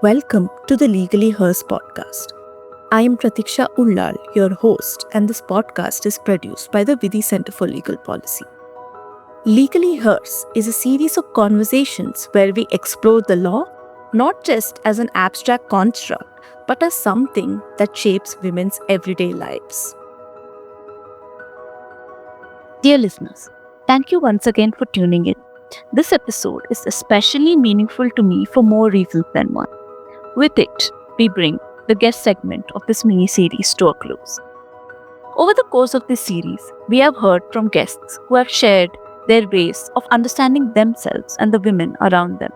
Welcome to the Legally Hers podcast. I am Prathiksha Ullal, your host, and this podcast is produced by the Vidhi Center for Legal Policy. Legally Hers is a series of conversations where we explore the law not just as an abstract construct, but as something that shapes women's everyday lives. Dear listeners, thank you once again for tuning in. This episode is especially meaningful to me for more reasons than one. With it, we bring the guest segment of this mini-series to a close. Over the course of this series, we have heard from guests who have shared their ways of understanding themselves and the women around them,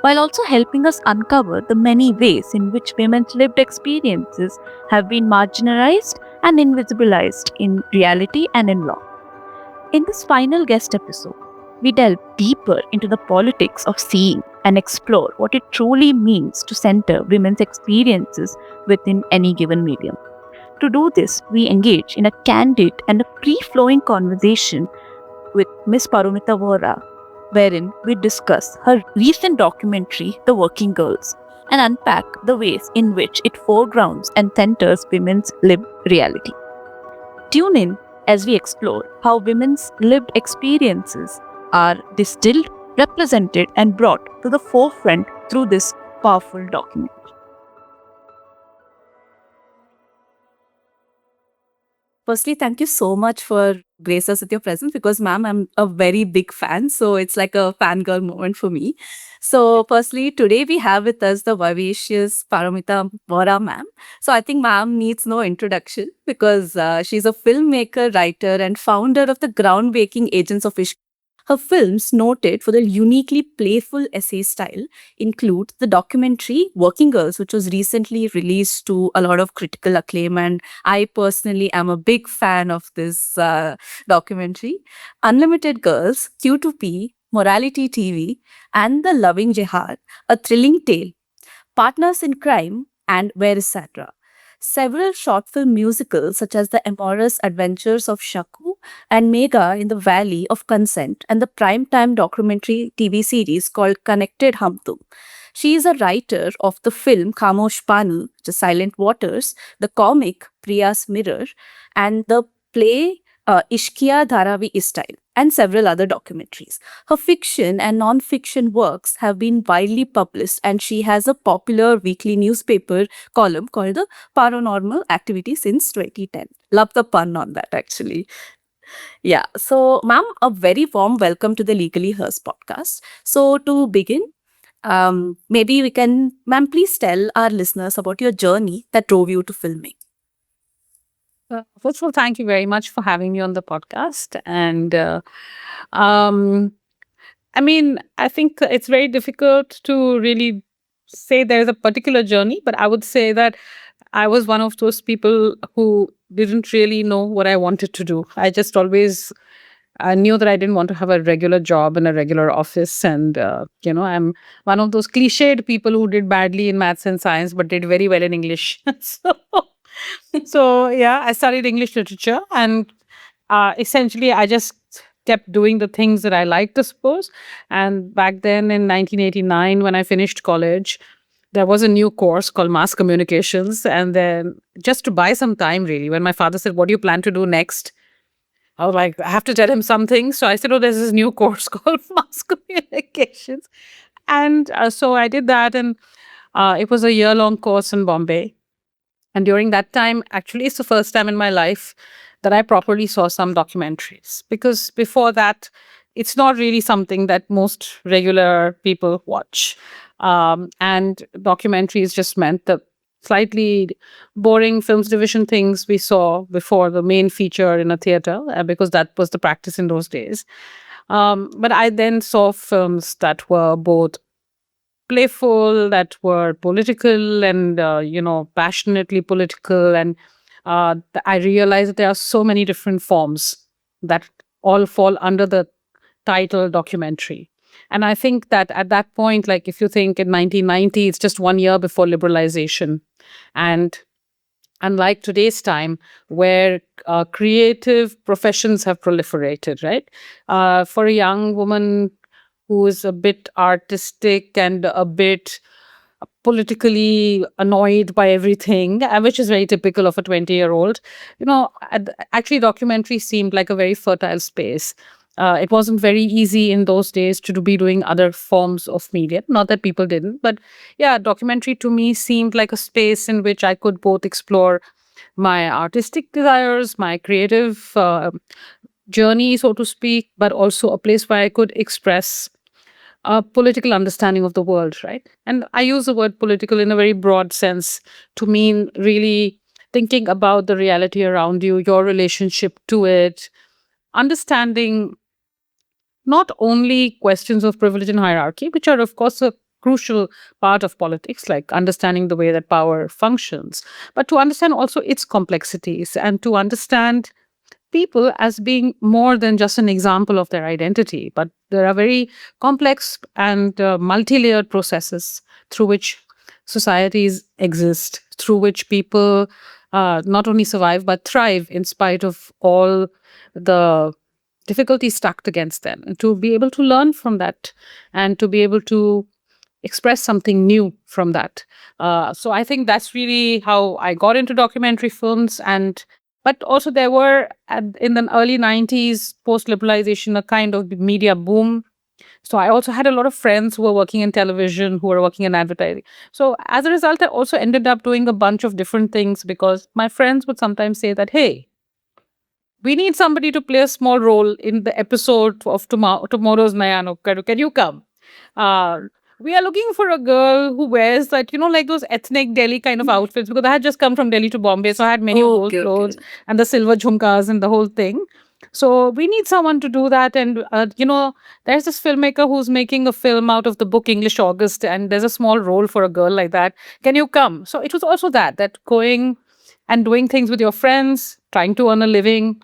while also helping us uncover the many ways in which women's lived experiences have been marginalized and invisibilized in reality and in law. In this final guest episode, we delve deeper into the politics of seeing and explore what it truly means to center women's experiences within any given medium. To do this, we engage in a candid and a free-flowing conversation with Ms. Paromita Vohra, wherein we discuss her recent documentary, The Working Girls, and unpack the ways in which it foregrounds and centers women's lived reality. Tune in as we explore how women's lived experiences are distilled, represented, and brought to the forefront through this powerful document. Firstly, thank you so much for grace us with your presence because, ma'am, I'm a very big fan. So it's like a fangirl moment for me. So, firstly, today we have with us the vivacious Paromita Vohra, ma'am. So, I think ma'am needs no introduction because she's a filmmaker, writer, and founder of the groundbreaking Agents of Ishq. Her films, noted for their uniquely playful essay style, include the documentary Working Girls, which was recently released to a lot of critical acclaim. And I personally am a big fan of this documentary. Unlimited Girls, Q2P, Morality TV, and The Loving Jihad, a thrilling tale, Partners in Crime, and Where is Sandra? Several short film musicals, such as The Amorous Adventures of Shaku and Mega in the Valley of Consent, and the primetime documentary TV series called Connected Hum Tum. She is a writer of the film Khamosh Pani, which is Silent Waters, the comic Priya's Mirror, and the play Ishkiya Dharavi Style, and several other documentaries. Her fiction and non-fiction works have been widely published, and she has a popular weekly newspaper column called the Paranormal Activity since 2010. Love the pun on that, actually. Yeah. So, ma'am, a very warm welcome to the Legally Hers podcast. So, to begin, maybe we can, ma'am, please tell our listeners about your journey that drove you to filming. First of all, thank you very much for having me on the podcast. And um, I think it's very difficult to really say there's a particular journey, but I would say that I was one of those people who didn't really know what I wanted to do. I just always knew that I didn't want to have a regular job in a regular office. And, I'm one of those cliched people who did badly in maths and science, but did very well in English. So yeah, I studied English literature, and essentially I just kept doing the things that I liked, I suppose. And back then in 1989, when I finished college, there was a new course called mass communications. And then just to buy some time, really, when my father said, "What do you plan to do next?" I was like, I have to tell him something. So I said, "Oh, there's this new course called mass communications." And so I did that. And it was a year-long course in Bombay. And during that time, actually, it's the first time in my life that I properly saw some documentaries. Because before that, it's not really something that most regular people watch. And documentaries just meant the slightly boring films division things we saw before the main feature in a theater, because that was the practice in those days. But I then saw films that were both playful, that were political and, passionately political. And I realized that there are so many different forms that all fall under the title documentary. And I think that at that point, like if you think in 1990, it's just 1 year before liberalization. And unlike today's time, where creative professions have proliferated, right? For a young woman who is a bit artistic and a bit politically annoyed by everything, which is very typical of a 20-year-old. Actually, documentary seemed like a very fertile space. It wasn't very easy in those days to be doing other forms of media. Not that people didn't, but yeah, documentary to me seemed like a space in which I could both explore my artistic desires, my creative journey, so to speak, but also a place where I could express a political understanding of the world, right? And I use the word political in a very broad sense to mean really thinking about the reality around you, your relationship to it, understanding not only questions of privilege and hierarchy, which are, of course, a crucial part of politics, like understanding the way that power functions, but to understand also its complexities and to understand people as being more than just an example of their identity, but there are very complex and multi-layered processes through which societies exist, through which people not only survive but thrive in spite of all the difficulties stacked against them. And to be able to learn from that and to be able to express something new from that. So I think that's really how I got into documentary films. And but also there were in the early 90s, post liberalization, a kind of media boom. So I also had a lot of friends who were working in television, who were working in advertising. So as a result, I also ended up doing a bunch of different things because my friends would sometimes say that, hey, we need somebody to play a small role in the episode of tomorrow's Nayano. Can you come? Uh, we are looking for a girl who wears that, like those ethnic Delhi kind of outfits because I had just come from Delhi to Bombay. So I had many of those Okay, clothes okay. and the silver jhumkas and the whole thing. So we need someone to do that. And, there's this filmmaker who's making a film out of the book English August, and there's a small role for a girl like that. Can you come? So it was also that going and doing things with your friends, trying to earn a living.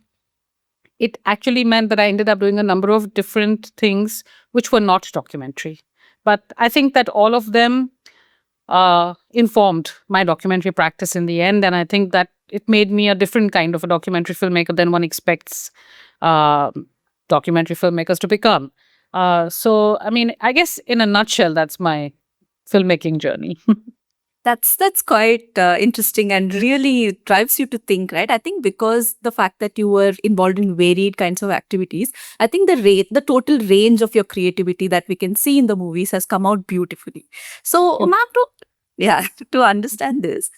It actually meant that I ended up doing a number of different things which were not documentary. But I think that all of them informed my documentary practice in the end. And I think that it made me a different kind of a documentary filmmaker than one expects uh, documentary filmmakers to become. So, I mean, I guess in a nutshell, that's my filmmaking journey. That's quite interesting and really drives you to think, right? I think because the fact that you were involved in varied kinds of activities, I think the total range of your creativity that we can see in the movies has come out beautifully. So, Yep. ma'am, yeah, to understand this,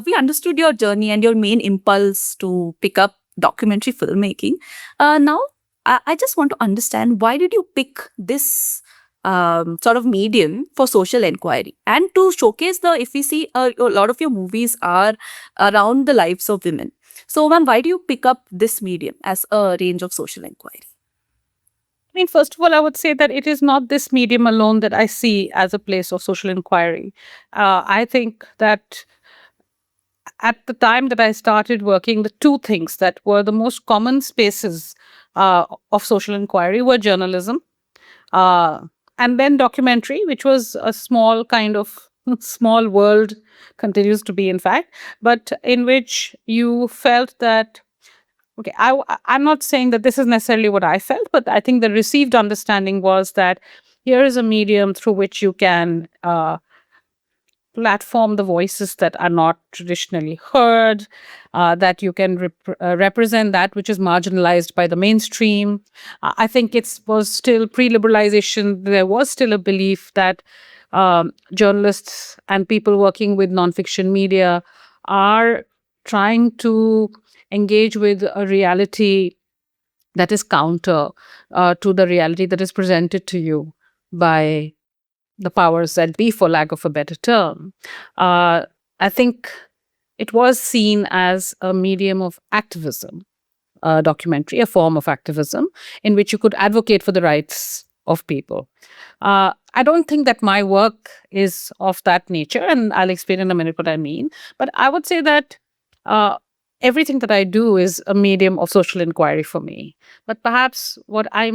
we understood your journey and your main impulse to pick up documentary filmmaking. Now, I just want to understand, why did you pick this sort of medium for social inquiry and to showcase if we see a lot of your movies are around the lives of women. So, ma'am, why do you pick up this medium as a range of social inquiry? I mean, first of all, I would say that it is not this medium alone that I see as a place of social inquiry. I think that at the time that I started working, the two things that were the most common spaces of social inquiry were journalism uh, and then documentary, which was a small kind of small world, continues to be, in fact, but in which you felt that okay, I'm not saying that this is necessarily what I felt, but I think the received understanding was that here is a medium through which you can platform the voices that are not traditionally heard, that you can represent that which is marginalized by the mainstream. I think it was still pre-liberalization. There was still a belief that journalists and people working with nonfiction media are trying to engage with a reality that is counter to the reality that is presented to you by the powers that be, for lack of a better term. I think it was seen as a medium of activism, a documentary, a form of activism in which you could advocate for the rights of people. I don't think that my work is of that nature, and I'll explain in a minute what I mean. But I would say that uh, everything that I do is a medium of social inquiry for me. But perhaps what I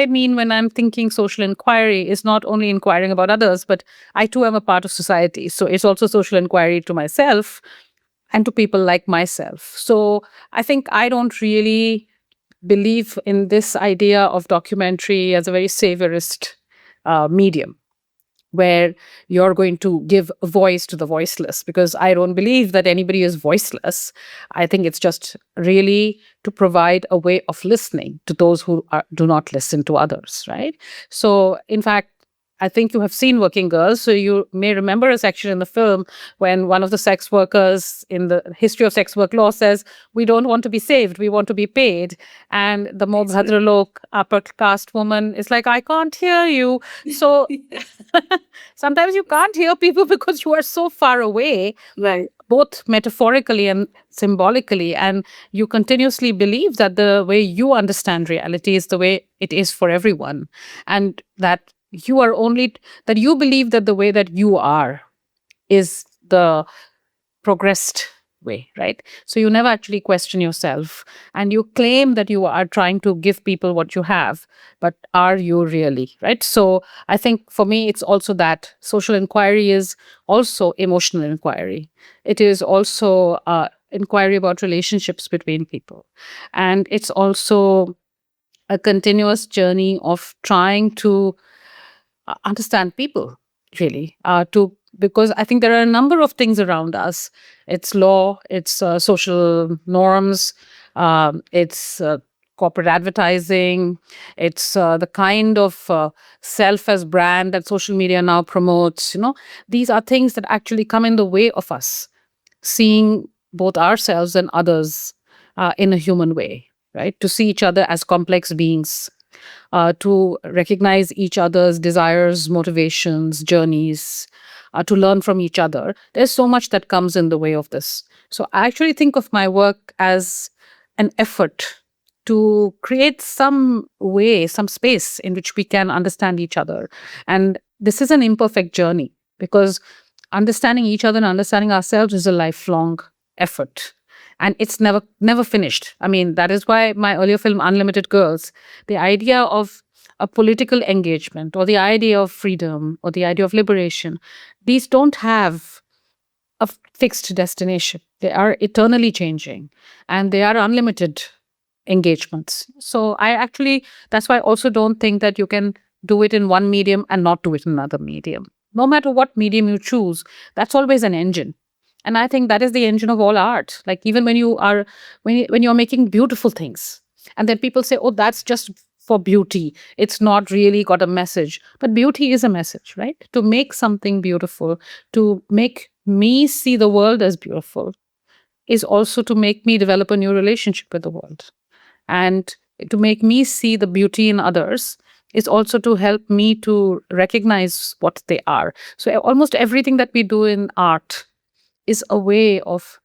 mean when I'm thinking social inquiry is not only inquiring about others, but I too am a part of society. So it's also social inquiry to myself and to people like myself. So I think I don't really believe in this idea of documentary as a very saviorist medium. where you're going to give a voice to the voiceless, because I don't believe that anybody is voiceless. I think it's just really to provide a way of listening to those who do not listen to others, right? So, in fact, I think you have seen Working Girls, so you may remember a section in the film when one of the sex workers in the history of sex work law says, "We don't want to be saved, we want to be paid." And the more Bhadralok upper caste woman is like, "I can't hear you." So sometimes you can't hear people because you are so far away, Right. both metaphorically and symbolically. And you continuously believe that the way you understand reality is the way it is for everyone. And that you are only, that you believe that the way that you are is the progressed way, right? So you never actually question yourself, and you claim that you are trying to give people what you have, but are you really, right? So I think for me, it's also that social inquiry is also emotional inquiry. It is also inquiry about relationships between people. And it's also a continuous journey of trying to understand people, really, to because I think there are a number of things around us. It's law, it's social norms, it's corporate advertising, it's the kind of self as brand that social media now promotes. These are things that actually come in the way of us seeing both ourselves and others in a human way, right? To see each other as complex beings, to recognize each other's desires, motivations, journeys, to learn from each other. There's so much that comes in the way of this. So I actually think of my work as an effort to create some way, some space in which we can understand each other. And this is an imperfect journey, because understanding each other and understanding ourselves is a lifelong effort, and it's never finished. I mean, that is why my earlier film Unlimited Girls, the idea of a political engagement, or the idea of freedom, or the idea of liberation, these don't have a fixed destination. They are eternally changing, and they are unlimited engagements. So I actually, that's why I also don't think that you can do it in one medium and not do it in another medium. No matter what medium you choose, that's always an engine. And I think that is the engine of all art. Like, even when you are, when you're making beautiful things, and then people say, "Oh, that's just for beauty, it's not really got a message." But beauty is a message, right? To make something beautiful, to make me see the world as beautiful, is also to make me develop a new relationship with the world. And to make me see the beauty in others is also to help me to recognize what they are. So almost everything that we do in art is a way of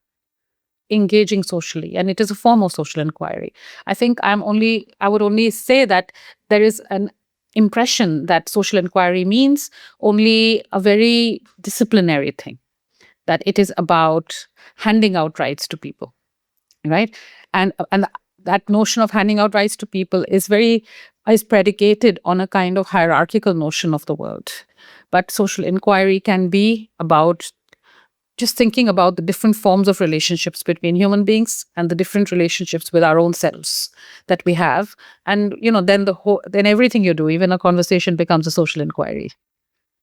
engaging socially, and it is a form of social inquiry. I think I would only say that there is an impression that social inquiry means only a very disciplinary thing, that it is about handing out rights to people, right? And that notion of handing out rights to people is predicated on a kind of hierarchical notion of the world. But social inquiry can be about just thinking about the different forms of relationships between human beings, and the different relationships with our own selves that we have. And then then everything you do, even a conversation, becomes a social inquiry.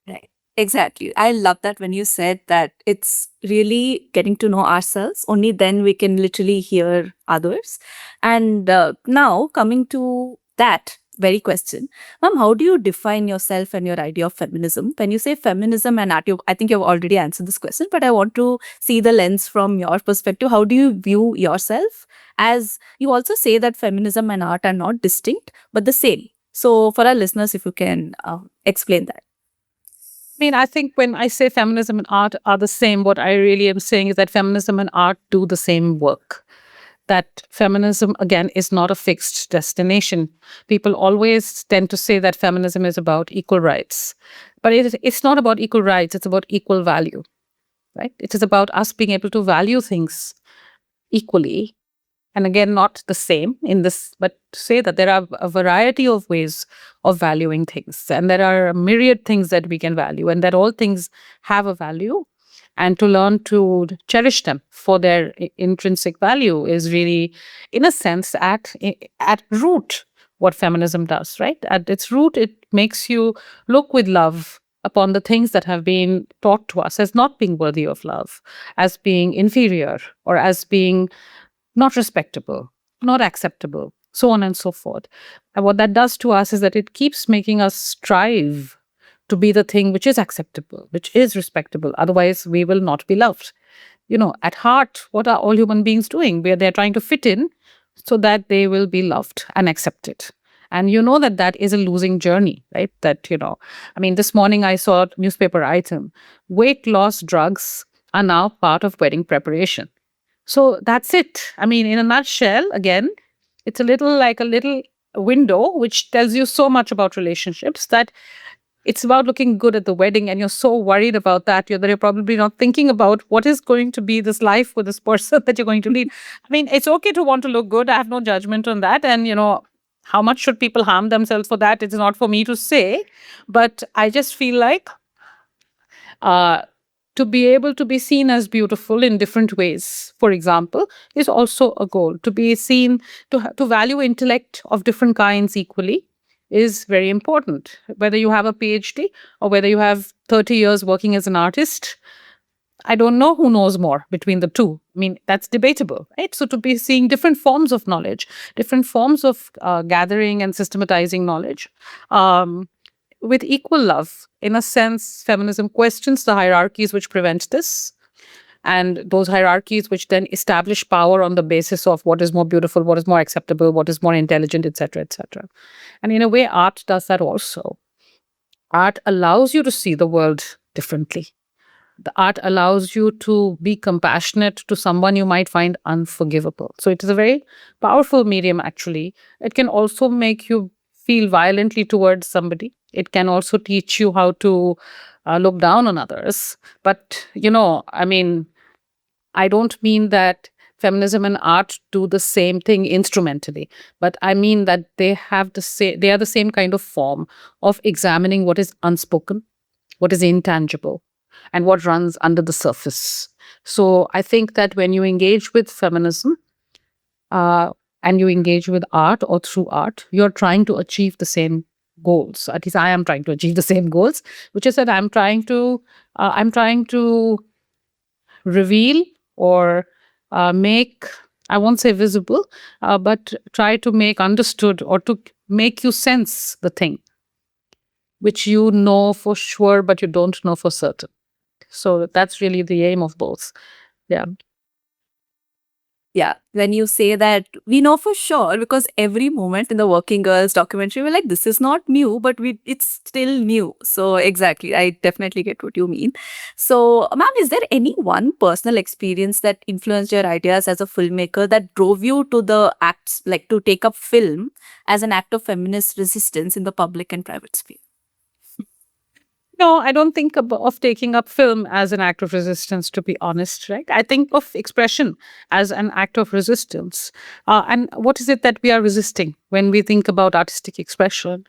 Right. Exactly. I love that when you said that it's really getting to know ourselves. Only then we can literally hear others. And now coming to that very question, ma'am, how do you define yourself and your idea of feminism? When you say feminism and art, I think you've already answered this question, but I want to see the lens from your perspective. How do you view yourself? As you also say that feminism and art are not distinct, but the same. So for our listeners, if you can explain that. I mean, I think when I say feminism and art are the same, what I really am saying is that feminism and art do the same work. That feminism, again, is not a fixed destination. People always tend to say that feminism is about equal rights. But it's not about equal rights, it's about equal value, right? It is about us being able to value things equally. And again, not the same in this, but to say that there are a variety of ways of valuing things. And there are a myriad things that we can value, and that all things have a value. And to learn to cherish them for their intrinsic value is really, in a sense, at root what feminism does, right? At its root, it makes you look with love upon the things that have been taught to us as not being worthy of love, as being inferior, or as being not respectable, not acceptable, so on and so forth. And what that does to us is that it keeps making us strive to be the thing which is acceptable, which is respectable. Otherwise, we will not be loved. At heart, what are all human beings doing? Where they're trying to fit in so that they will be loved and accepted. And you know that that is a losing journey, right? I mean, this morning I saw a newspaper item: weight loss drugs are now part of wedding preparation. So that's it. I mean, in a nutshell, again, it's a little window which tells you so much about relationships, that it's about looking good at the wedding, and you're so worried about that you're probably not thinking about what is going to be this life with this person that you're going to lead. I mean, it's okay to want to look good. I have no judgment on that. And, how much should people harm themselves for that? It's not for me to say. But I just feel like uh, to be able to be seen as beautiful in different ways, for example, is also a goal. To be seen, to value intellect of different kinds equally is very important. Whether you have a PhD or whether you have 30 years working as an artist, I don't know who knows more between the two. I mean, that's debatable, right? So to be seeing different forms of knowledge, different forms of gathering and systematizing knowledge, um, with equal love. In a sense, feminism questions the hierarchies which prevent this, and those hierarchies which then establish power on the basis of what is more beautiful, what is more acceptable, what is more intelligent, etc., etc. And in a way, art does that also. Art allows you to see the world differently. The art allows you to be compassionate to someone you might find unforgivable. So it is a very powerful medium, actually. It can also make you feel violently towards somebody. It can also teach you how to look down on others. But, I mean, I don't mean that feminism and art do the same thing instrumentally, but I mean that they are the same kind of form of examining what is unspoken, what is intangible, and what runs under the surface. So I think that when you engage with feminism, uh, and you engage with art or through art, you're trying to achieve the same goals. At least I am trying to achieve the same goals, which is that I'm trying to reveal or make, I won't say visible, but try to make understood, or to make you sense the thing which you know for sure, but you don't know for certain. So that's really the aim of both. Yeah. Yeah, when you say that, we know for sure because every moment in the Working Girls documentary, we're like, this is not new, but it's still new. So exactly, I definitely get what you mean. So, ma'am, is there any one personal experience that influenced your ideas as a filmmaker that drove you to the acts, like to take up film as an act of feminist resistance in the public and private sphere? No, I don't think of taking up film as an act of resistance, to be honest, right? I think of expression as an act of resistance. And what is it that we are resisting when we think about artistic expression?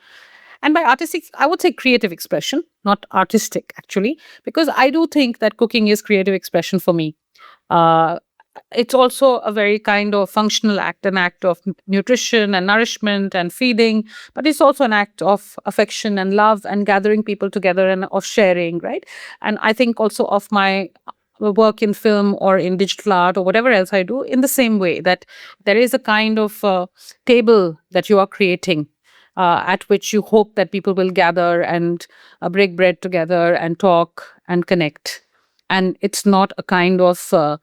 And by artistic, I would say creative expression, not artistic, actually, because I do think that cooking is creative expression for me. Uh, it's also a very kind of functional act, an act of nutrition and nourishment and feeding, but it's also an act of affection and love and gathering people together and of sharing, right? And I think also of my work in film or in digital art or whatever else I do, in the same way that there is a kind of table that you are creating, at which you hope that people will gather and break bread together and talk and connect. And it's not a kind of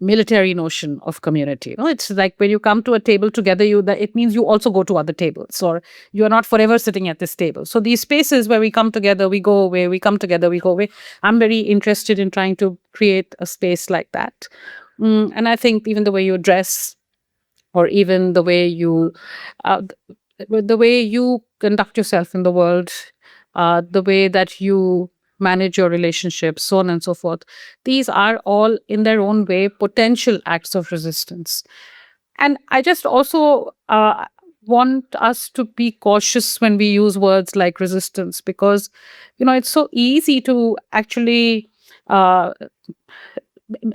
military notion of community. It's like when you come to a table together, it means you also go to other tables, or you are not forever sitting at this table. So these spaces where we come together, we go away, we come together, we go away. I'm very interested in trying to create a space like that. And I think even the way you dress, or even uh, the way you conduct yourself in the world, the way that you manage your relationships, so on and so forth. These are all, in their own way, potential acts of resistance. And I just also want us to be cautious when we use words like resistance, because, it's so easy to actually uh,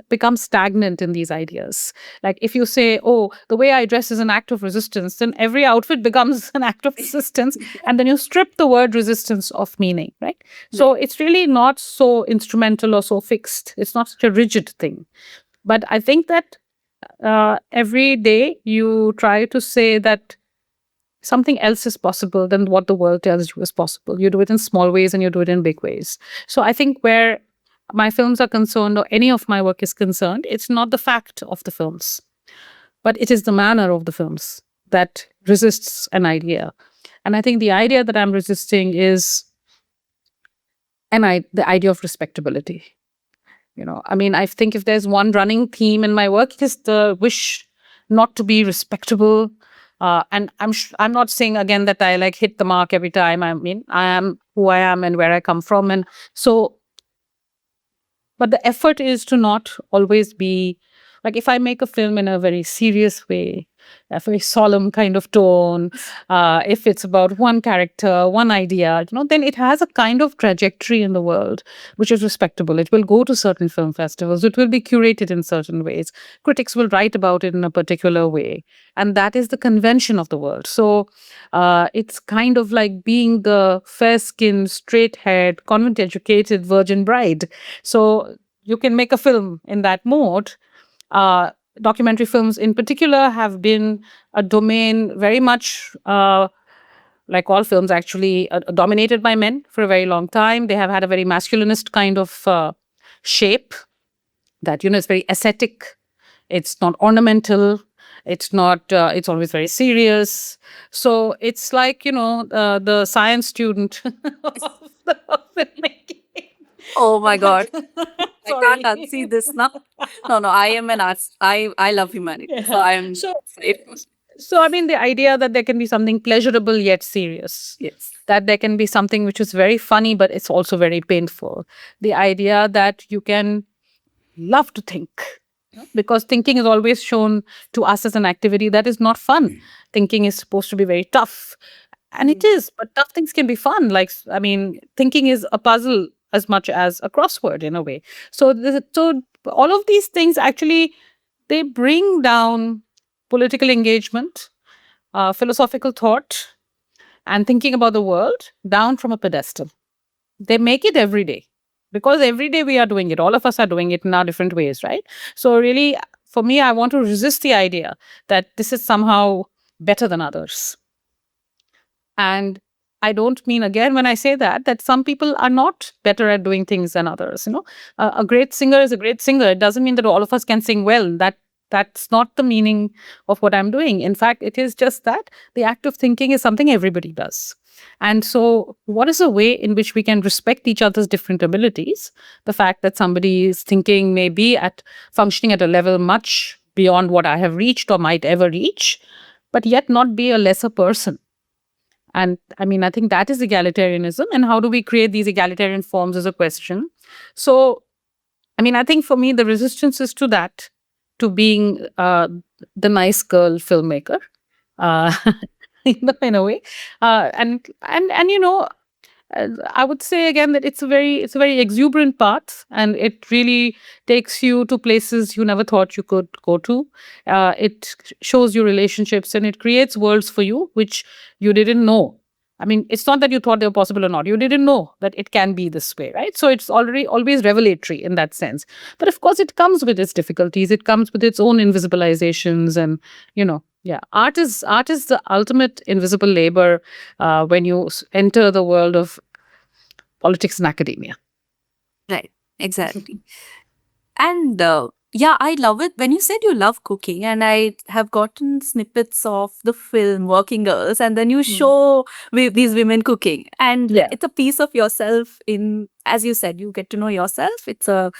become stagnant in these ideas. Like if you say, oh, the way I dress is an act of resistance, then every outfit becomes an act of resistance. And then you strip the word resistance of meaning, right? So it's really not so instrumental or so fixed. It's not such a rigid thing. But I think that every day you try to say that something else is possible than what the world tells you is possible. You do it in small ways and you do it in big ways. So I think where my films are concerned, or any of my work is concerned, it's not the fact of the films, but it is the manner of the films that resists an idea. And I think the idea that I'm resisting is the idea of respectability. I mean, I think if there's one running theme in my work, it is the wish not to be respectable. And I'm not saying again that I like hit the mark every time. I mean, I am who I am and where I come from. And so, but the effort is to not always be like, if I make a film in a very serious way, a very solemn kind of tone, if it's about one character, one idea, then it has a kind of trajectory in the world which is respectable. It will go to certain film festivals. It will be curated in certain ways. Critics will write about it in a particular way. And that is the convention of the world. So it's kind of like being the fair-skinned, straight-haired, convent-educated virgin bride. So you can make a film in that mode. Documentary films in particular have been a domain very much like all films actually dominated by men for a very long time. They have had a very masculinist kind of shape that, it's very ascetic. It's not ornamental. It's not, it's always very serious. So it's like, the science student of filmmaking. Oh my God. I Sorry. can't unsee this now. No, I am an artist. I love humanity. So I'm So I mean, the idea that there can be something pleasurable yet serious. yes. That there can be something which is very funny, but it's also very painful. The idea that you can love to think, because thinking is always shown to us as an activity that is not fun. Thinking is supposed to be very tough. And it is, but tough things can be fun. Like, I mean, thinking is a puzzle as much as a crossword in a way. So all of these things actually, they bring down political engagement, philosophical thought, and thinking about the world down from a pedestal. They make it every day, because every day we are doing it. All of us are doing it in our different ways, right? So really, for me, I want to resist the idea that this is somehow better than others. And I don't mean, again, when I say that some people are not better at doing things than others. A great singer is a great singer. It doesn't mean that all of us can sing well. That's not the meaning of what I'm doing. In fact, it is just that the act of thinking is something everybody does. And so what is a way in which we can respect each other's different abilities? The fact that somebody's thinking may be functioning at a level much beyond what I have reached or might ever reach, but yet not be a lesser person. And I mean, I think that is egalitarianism. And how do we create these egalitarian forms is a question. So, I mean, I think for me, the resistance is to that, to being the nice girl filmmaker, in a way. And I would say again that it's a very exuberant path, and it really takes you to places you never thought you could go to. It shows you relationships, and it creates worlds for you which you didn't know. I mean, it's not that you thought they were possible or not. You didn't know that it can be this way, right? So it's already always revelatory in that sense. But of course, it comes with its difficulties. It comes with its own invisibilizations, and yeah, art is the ultimate invisible labor when you enter the world of politics and academia. Right. Exactly. And yeah, I love it. When you said you love cooking, and I have gotten snippets of the film Working Girls, and then you show these women cooking, and it's a piece of yourself as you said, you get to know yourself. It's a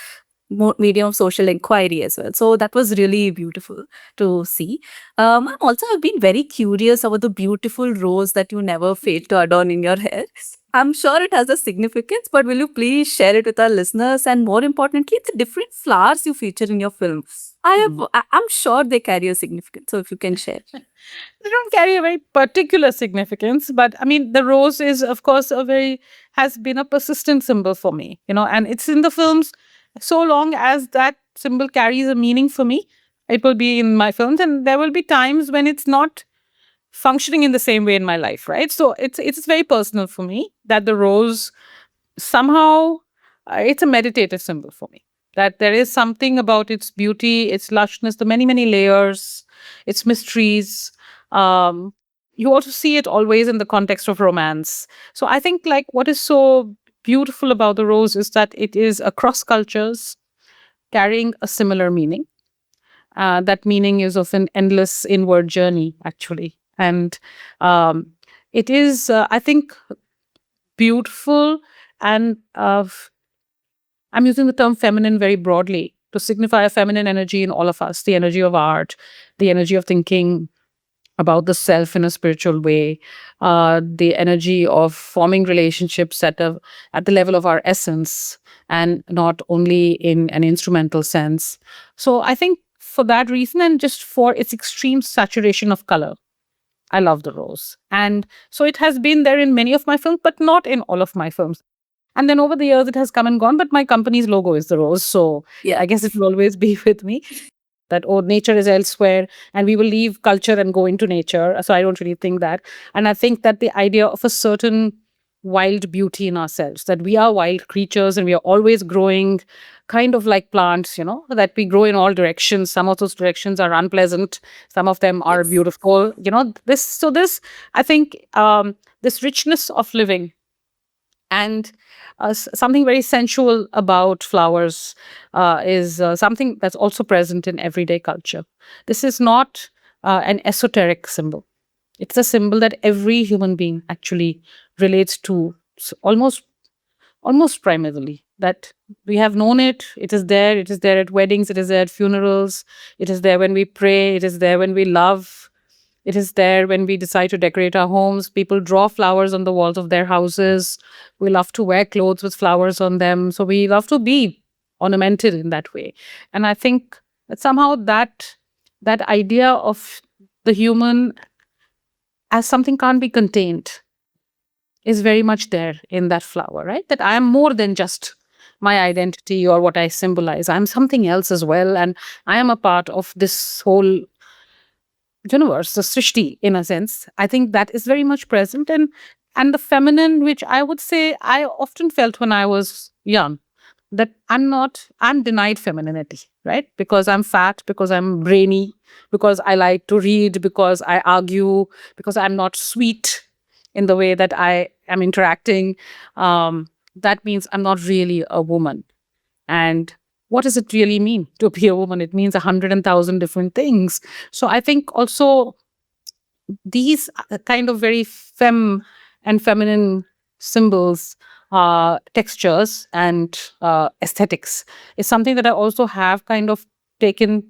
medium of social inquiry as well. So that was really beautiful to see. Also, I've been very curious about the beautiful rose that you never failed to adorn in your hair. I'm sure it has a significance, but will you please share it with our listeners? And more importantly, the different flowers you feature in your film. I'm sure they carry a significance. So if you can share. They don't carry a very particular significance, but I mean, the rose is, of course, has been a persistent symbol for me, and it's in the films so long as that symbol carries a meaning for me. It will be in my films, and there will be times when it's not functioning in the same way in my life, right? So it's very personal for me that the rose somehow it's a meditative symbol for me. That there is something about its beauty, its lushness, the many layers, its mysteries. Um, you also see it always in the context of romance. So I think like what is so beautiful about the rose is that it is across cultures carrying a similar meaning. That meaning is of an endless inward journey, actually. And um, it is, I think, beautiful and I'm using the term feminine very broadly to signify a feminine energy in all of us, the energy of art, the energy of thinking about the self in a spiritual way, the energy of forming relationships at the level of our essence and not only in an instrumental sense. So I think for that reason and just for its extreme saturation of color, I love the rose. And so it has been there in many of my films, but not in all of my films. And then over the years, it has come and gone, but my company's logo is the rose. So Yeah. I guess it will always be with me that, oh, nature is elsewhere and we will leave culture and go into nature. So I don't really think that. And I think that the idea of a certain wild beauty in ourselves, that we are wild creatures and we are always growing kind of like plants, that we grow in all directions. Some of those directions are unpleasant, some of them are Yes. beautiful, this, I think, this richness of living and something very sensual about flowers is something that's also present in everyday culture. This is not an esoteric symbol. It's a symbol that every human being actually relates to almost primarily. That we have known it. It is there at weddings. It is there at funerals. It is there when we pray. It is there when we love. It is there when we decide to decorate our homes. People draw flowers on the walls of their houses. We love to wear clothes with flowers on them. So we love to be ornamented in that way. And I think that somehow that idea of the human as something can't be contained is very much there in that flower, right? That I am more than just my identity or what I symbolize. I'm something else as well. And I am a part of this whole universe, the Srishti, in a sense. I think that is very much present. And the feminine, which I would say I often felt when I was young, that I'm denied femininity, right? Because I'm fat, because I'm brainy, because I like to read, because I argue, because I'm not sweet in the way that I am interacting. That means I'm not really a woman. And what does it really mean to be a woman? It means 100,000 different things. So I think also these kind of very femme and feminine symbols, textures, and aesthetics is something that I also have kind of taken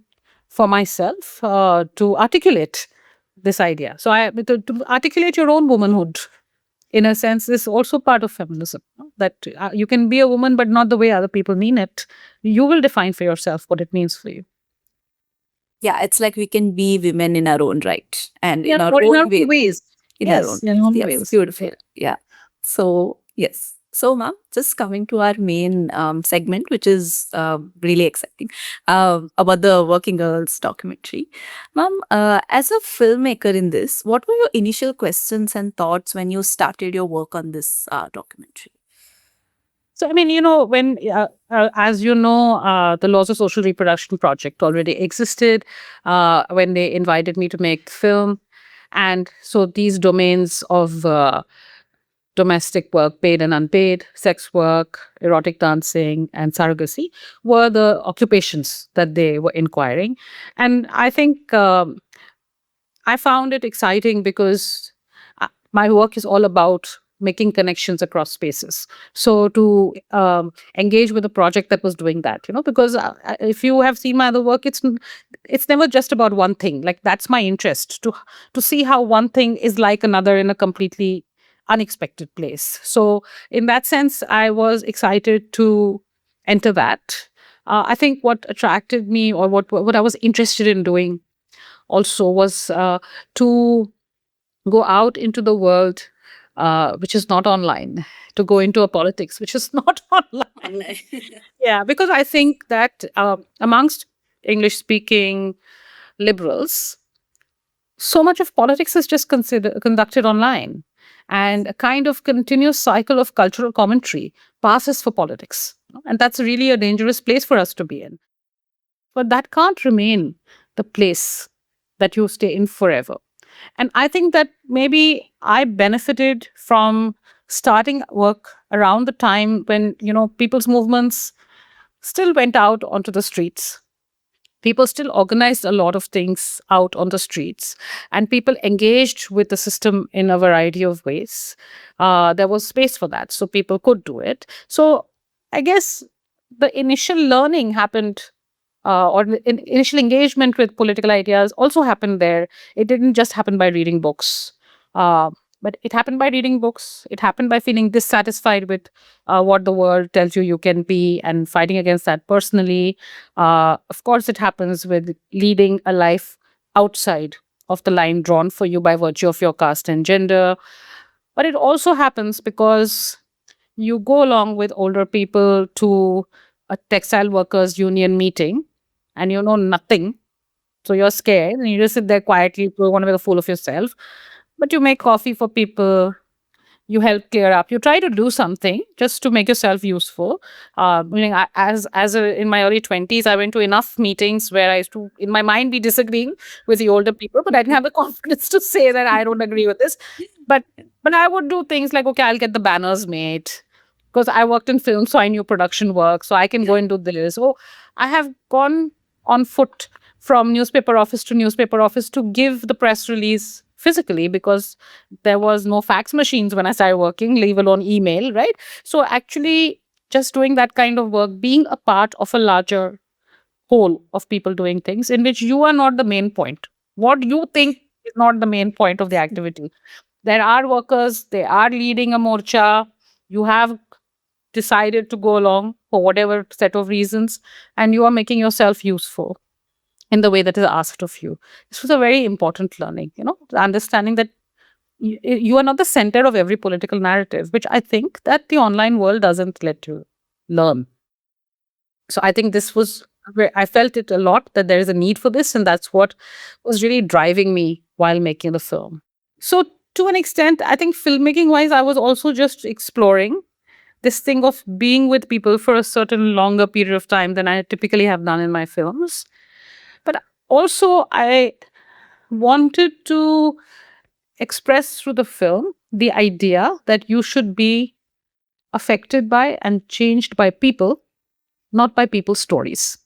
for myself to articulate this idea. So to articulate your own womanhood, in a sense, is also part of feminism. No? That you can be a woman, but not the way other people mean it. You will define for yourself what it means for you. Yeah, it's like we can be women in our own right and Yeah, in our or in our own own way. ways. In our Yes, own in ways. our own Yes, ways. beautiful. Yeah. So, yes. So, ma'am, just coming to our main segment, which is really exciting, about the Working Girls documentary. Ma'am, as a filmmaker in this, what were your initial questions and thoughts when you started your work on this documentary? So, I mean, when, as you know, the Laws of Social Reproduction project already existed when they invited me to make film. And so these domains of domestic work, paid and unpaid, sex work, erotic dancing, and surrogacy were the occupations that they were inquiring. And I think I found it exciting because my work is all about making connections across spaces. So to engage with a project that was doing that, because if you have seen my other work, it's never just about one thing. Like that's my interest to see how one thing is like another in a completely unexpected place. So in that sense, I was excited to enter that. I think what attracted me or what I was interested in doing also was to go out into the world which is not online, to go into a politics which is not online. Online. Yeah, because I think that amongst English speaking liberals, so much of politics is just conducted online. And a kind of continuous cycle of cultural commentary passes for politics. And that's really a dangerous place for us to be in. But that can't remain the place that you stay in forever. And I think that maybe I benefited from starting work around the time when, people's movements still went out onto the streets. People still organized a lot of things out on the streets, and people engaged with the system in a variety of ways. There was space for that, so people could do it. So I guess the initial learning happened, or the initial engagement with political ideas also happened there. It didn't just happen by reading books. Uh, but it happened by reading books. It happened by feeling dissatisfied with what the world tells you can be and fighting against that personally. Of course, it happens with leading a life outside of the line drawn for you by virtue of your caste and gender. But it also happens because you go along with older people to a textile workers union meeting and you know nothing. So you're scared and you just sit there quietly. You want to make a fool of yourself. But you make coffee for people, you help clear up, you try to do something just to make yourself useful. Meaning in my early 20s, I went to enough meetings where I used to in my mind be disagreeing with the older people, but I didn't have the confidence to say that I don't agree with this. But I would do things like, okay, I'll get the banners made because I worked in film, so I knew production work, so I can go and do this. So I have gone on foot from newspaper office to newspaper office to give the press release physically, because there was no fax machines when I started working, leave alone email, right? So actually just doing that kind of work, being a part of a larger whole of people doing things in which you are not the main point. What you think is not the main point of the activity. There are workers, they are leading a morcha. You have decided to go along for whatever set of reasons, and you are making yourself useful in the way that is asked of you. This was a very important learning, the understanding that you are not the center of every political narrative, which I think that the online world doesn't let you learn. So I think this was where I felt it a lot, that there is a need for this, and that's what was really driving me while making the film. So to an extent, I think filmmaking wise, I was also just exploring this thing of being with people for a certain longer period of time than I typically have done in my films. But also, I wanted to express through the film the idea that you should be affected by and changed by people, not by people's stories.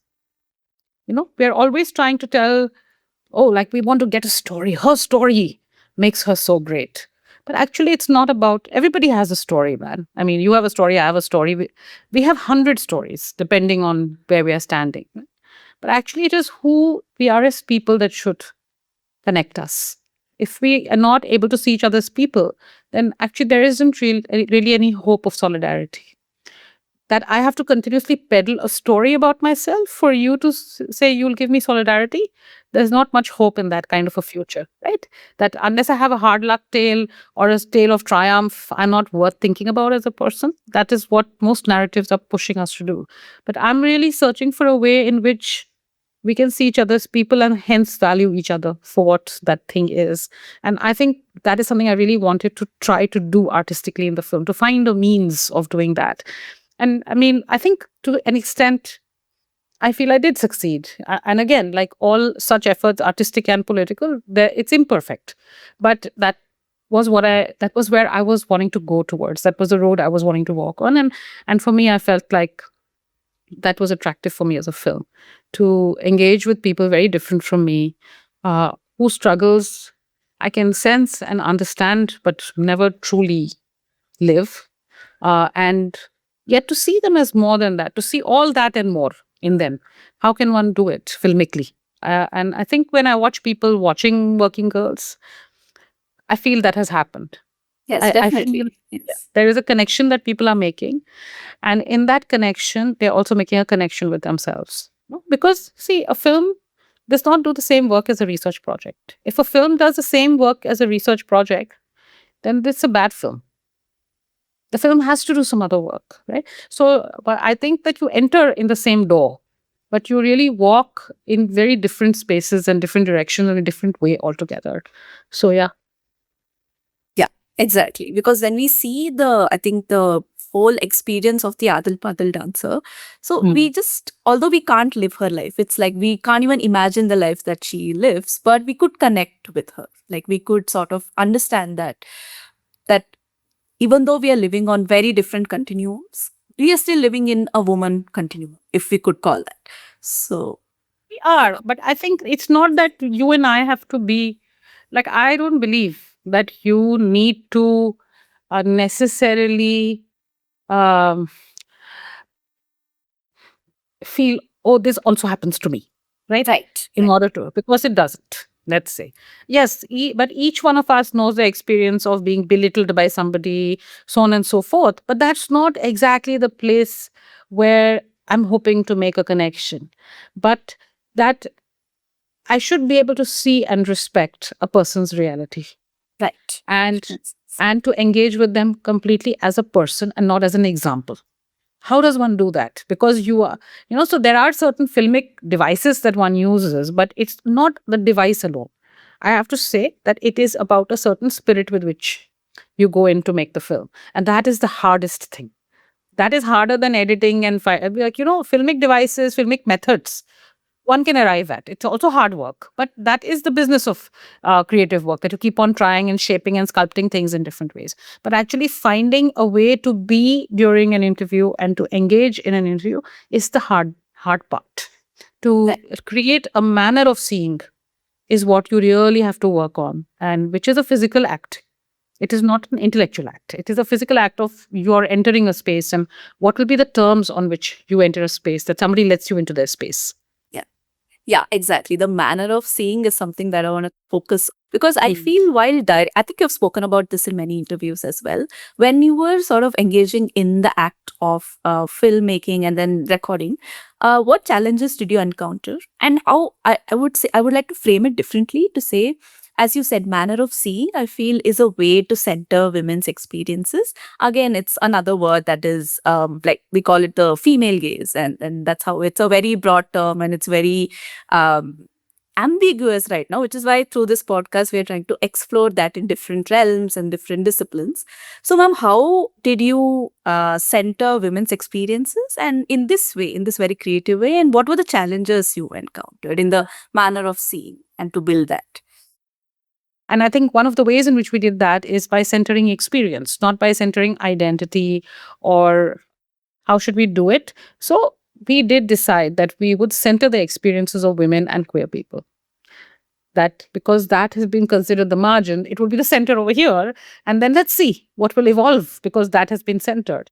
We're always trying to tell, oh, like we want to get a story. Her story makes her so great. But actually, it's not about everybody has a story, man. I mean, you have a story, I have a story. We have 100 stories depending on where we are standing. But actually, it is who we are as people that should connect us. If we are not able to see each other as people, then actually there isn't really any hope of solidarity. That I have to continuously peddle a story about myself for you to say you'll give me solidarity. There's not much hope in that kind of a future, right? That unless I have a hard luck tale or a tale of triumph, I'm not worth thinking about as a person. That is what most narratives are pushing us to do. But I'm really searching for a way in which we can see each other's people and hence value each other for what that thing is. And I think that is something I really wanted to try to do artistically in the film, to find a means of doing that. And I mean, I think to an extent, I feel I did succeed. And again, like all such efforts, artistic and political, it's imperfect. But that was where I was wanting to go towards. That was the road I was wanting to walk on. And for me, I felt like that was attractive for me as a film, to engage with people very different from me, whose struggles I can sense and understand, but never truly live. And yet to see them as more than that, to see all that and more in them. How can one do it filmically? And I think when I watch people watching Working Girls, I feel that has happened. Yes, I feel definitely. Yes. there is a connection that people are making. And in that connection, they're also making a connection with themselves. No? Because, see, a film does not do the same work as a research project. If a film does the same work as a research project, then it's a bad film. The film has to do some other work, right? So, but I think that you enter in the same door, but you really walk in very different spaces and different directions in a different way altogether. So, yeah. Yeah, exactly. Because when we see I think the whole experience of the Adil Padil dancer, so Mm. we just, although we can't live her life, it's like we can't even imagine the life that she lives, but we could connect with her. Like we could sort of understand that even though we are living on very different continuums, we are still living in a woman continuum, if we could call that. So, We are, but I think it's not that you and I have to be like, I don't believe that you need to necessarily um, feel, oh, this also happens to me, right? right. In order to, because it doesn't, let's say. Yes, but each one of us knows the experience of being belittled by somebody, so on and so forth. But that's not exactly the place where I'm hoping to make a connection. But that I should be able to see and respect a person's reality Right. and Yes. and to engage with them completely as a person and not as an example. How does one do that? Because you are, so there are certain filmic devices that one uses, but it's not the device alone. I have to say that it is about a certain spirit with which you go in to make the film. And that is the hardest thing. That is harder than editing and like, filmic devices, filmic methods one can arrive at. It's also hard work, but that is the business of creative work, that you keep on trying and shaping and sculpting things in different ways. But actually finding a way to be during an interview and to engage in an interview is the hard part. To Right. create a manner of seeing is what you really have to work on, and which is a physical act. It is not an intellectual act. It is a physical act of you are entering a space, and what will be the terms on which you enter a space that somebody lets you into their space. Yeah. Yeah, exactly. The manner of seeing is something that I want to focus, because I Mm. feel I think you've spoken about this in many interviews as well. When you were sort of engaging in the act of filmmaking and then recording, what challenges did you encounter? And how, I would say, I would like to frame it differently to say, as you said, manner of seeing, I feel, is a way to center women's experiences. Again, it's another word that is like we call it the female gaze, and that's how it's a very broad term, and it's very um, ambiguous right now, which is why through this podcast we are trying to explore that in different realms and different disciplines. So, ma'am, how did you center women's experiences and in this way, in this very creative way, and what were the challenges you encountered in the manner of seeing and to build that? And I think one of the ways in which we did that is by centering experience, not by centering identity or how should we do it. So we did decide that we would center the experiences of women and queer people. That because that has been considered the margin, it will be the center over here. And then let's see what will evolve because that has been centered.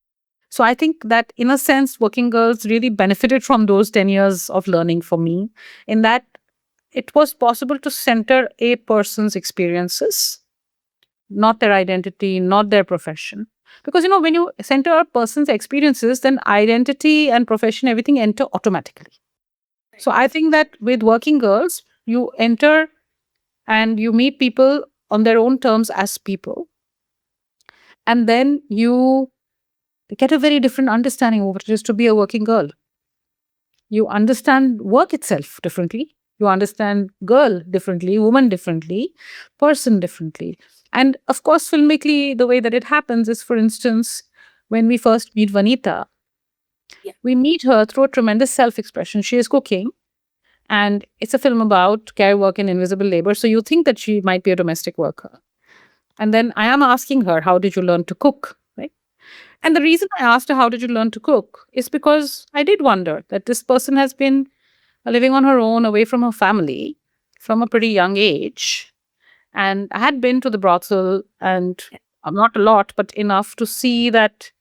So I think that in a sense, Working Girls really benefited from those 10 years of learning for me, in that it was possible to center a person's experiences, not their identity, not their profession. Because, when you center a person's experiences, then identity and profession, everything enter automatically. So I think that with Working Girls, you enter and you meet people on their own terms as people. And then you get a very different understanding of what it is to be a working girl. You understand work itself differently. You understand girl differently, woman differently, person differently. And of course, filmically, the way that it happens is, for instance, when we first meet Vanita, Yeah. we meet her through a tremendous self expression. She is cooking, and it's a film about care work and invisible labor. So you think that she might be a domestic worker. And then I am asking her, how did you learn to cook? Right. And the reason I asked her, how did you learn to cook? Is because I did wonder that this person has been living on her own away from her family from a pretty young age. And I had been to the brothel and not a lot, but enough to see that.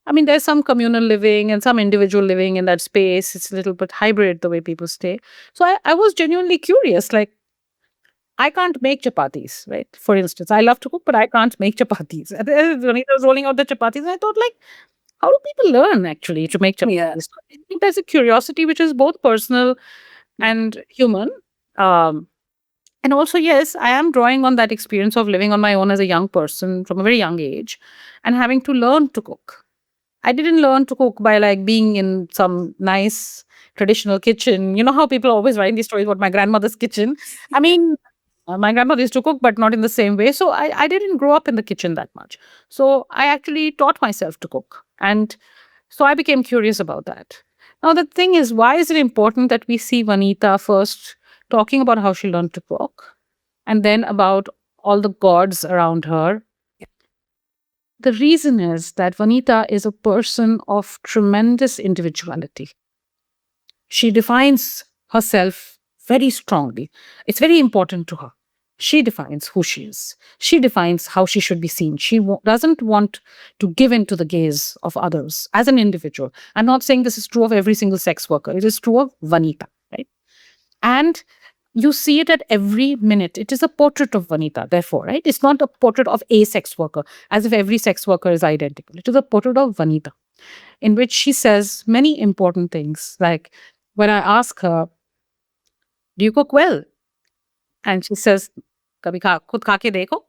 I mean, there's some communal living and some individual living in that space. It's a little bit hybrid the way people stay. So I was genuinely curious. Like, I can't make chapatis, right? For instance, I love to cook, but I can't make chapatis. And then when I was rolling out the chapatis, I thought, like, how do people learn actually to make Yeah. chapatis? I think there's a curiosity which is both personal and human. Um, And also, yes, I am drawing on that experience of living on my own as a young person from a very young age and having to learn to cook. I didn't learn to cook by like being in some nice traditional kitchen. You know how people always write these stories about my grandmother's kitchen? I mean, my grandmother used to cook, but not in the same way. So I didn't grow up in the kitchen that much. So I actually taught myself to cook. And so I became curious about that. Now, the thing is, why is it important that we see Vanita first talking about how she learned to cook and then about all the gods around her? The reason is that Vanita is a person of tremendous individuality. She defines herself very strongly. It's very important to her. She defines who she is. She defines how she should be seen. She doesn't want to give in to the gaze of others as an individual. I'm not saying this is true of every single sex worker. It is true of Vanita, right? And you see it at every minute. It is a portrait of Vanita, therefore, right? It's not a portrait of a sex worker, as if every sex worker is identical. It is a portrait of Vanita, in which she says many important things. Like when I ask her, do you cook well? And she says, Kabhi khud kha ke dekho.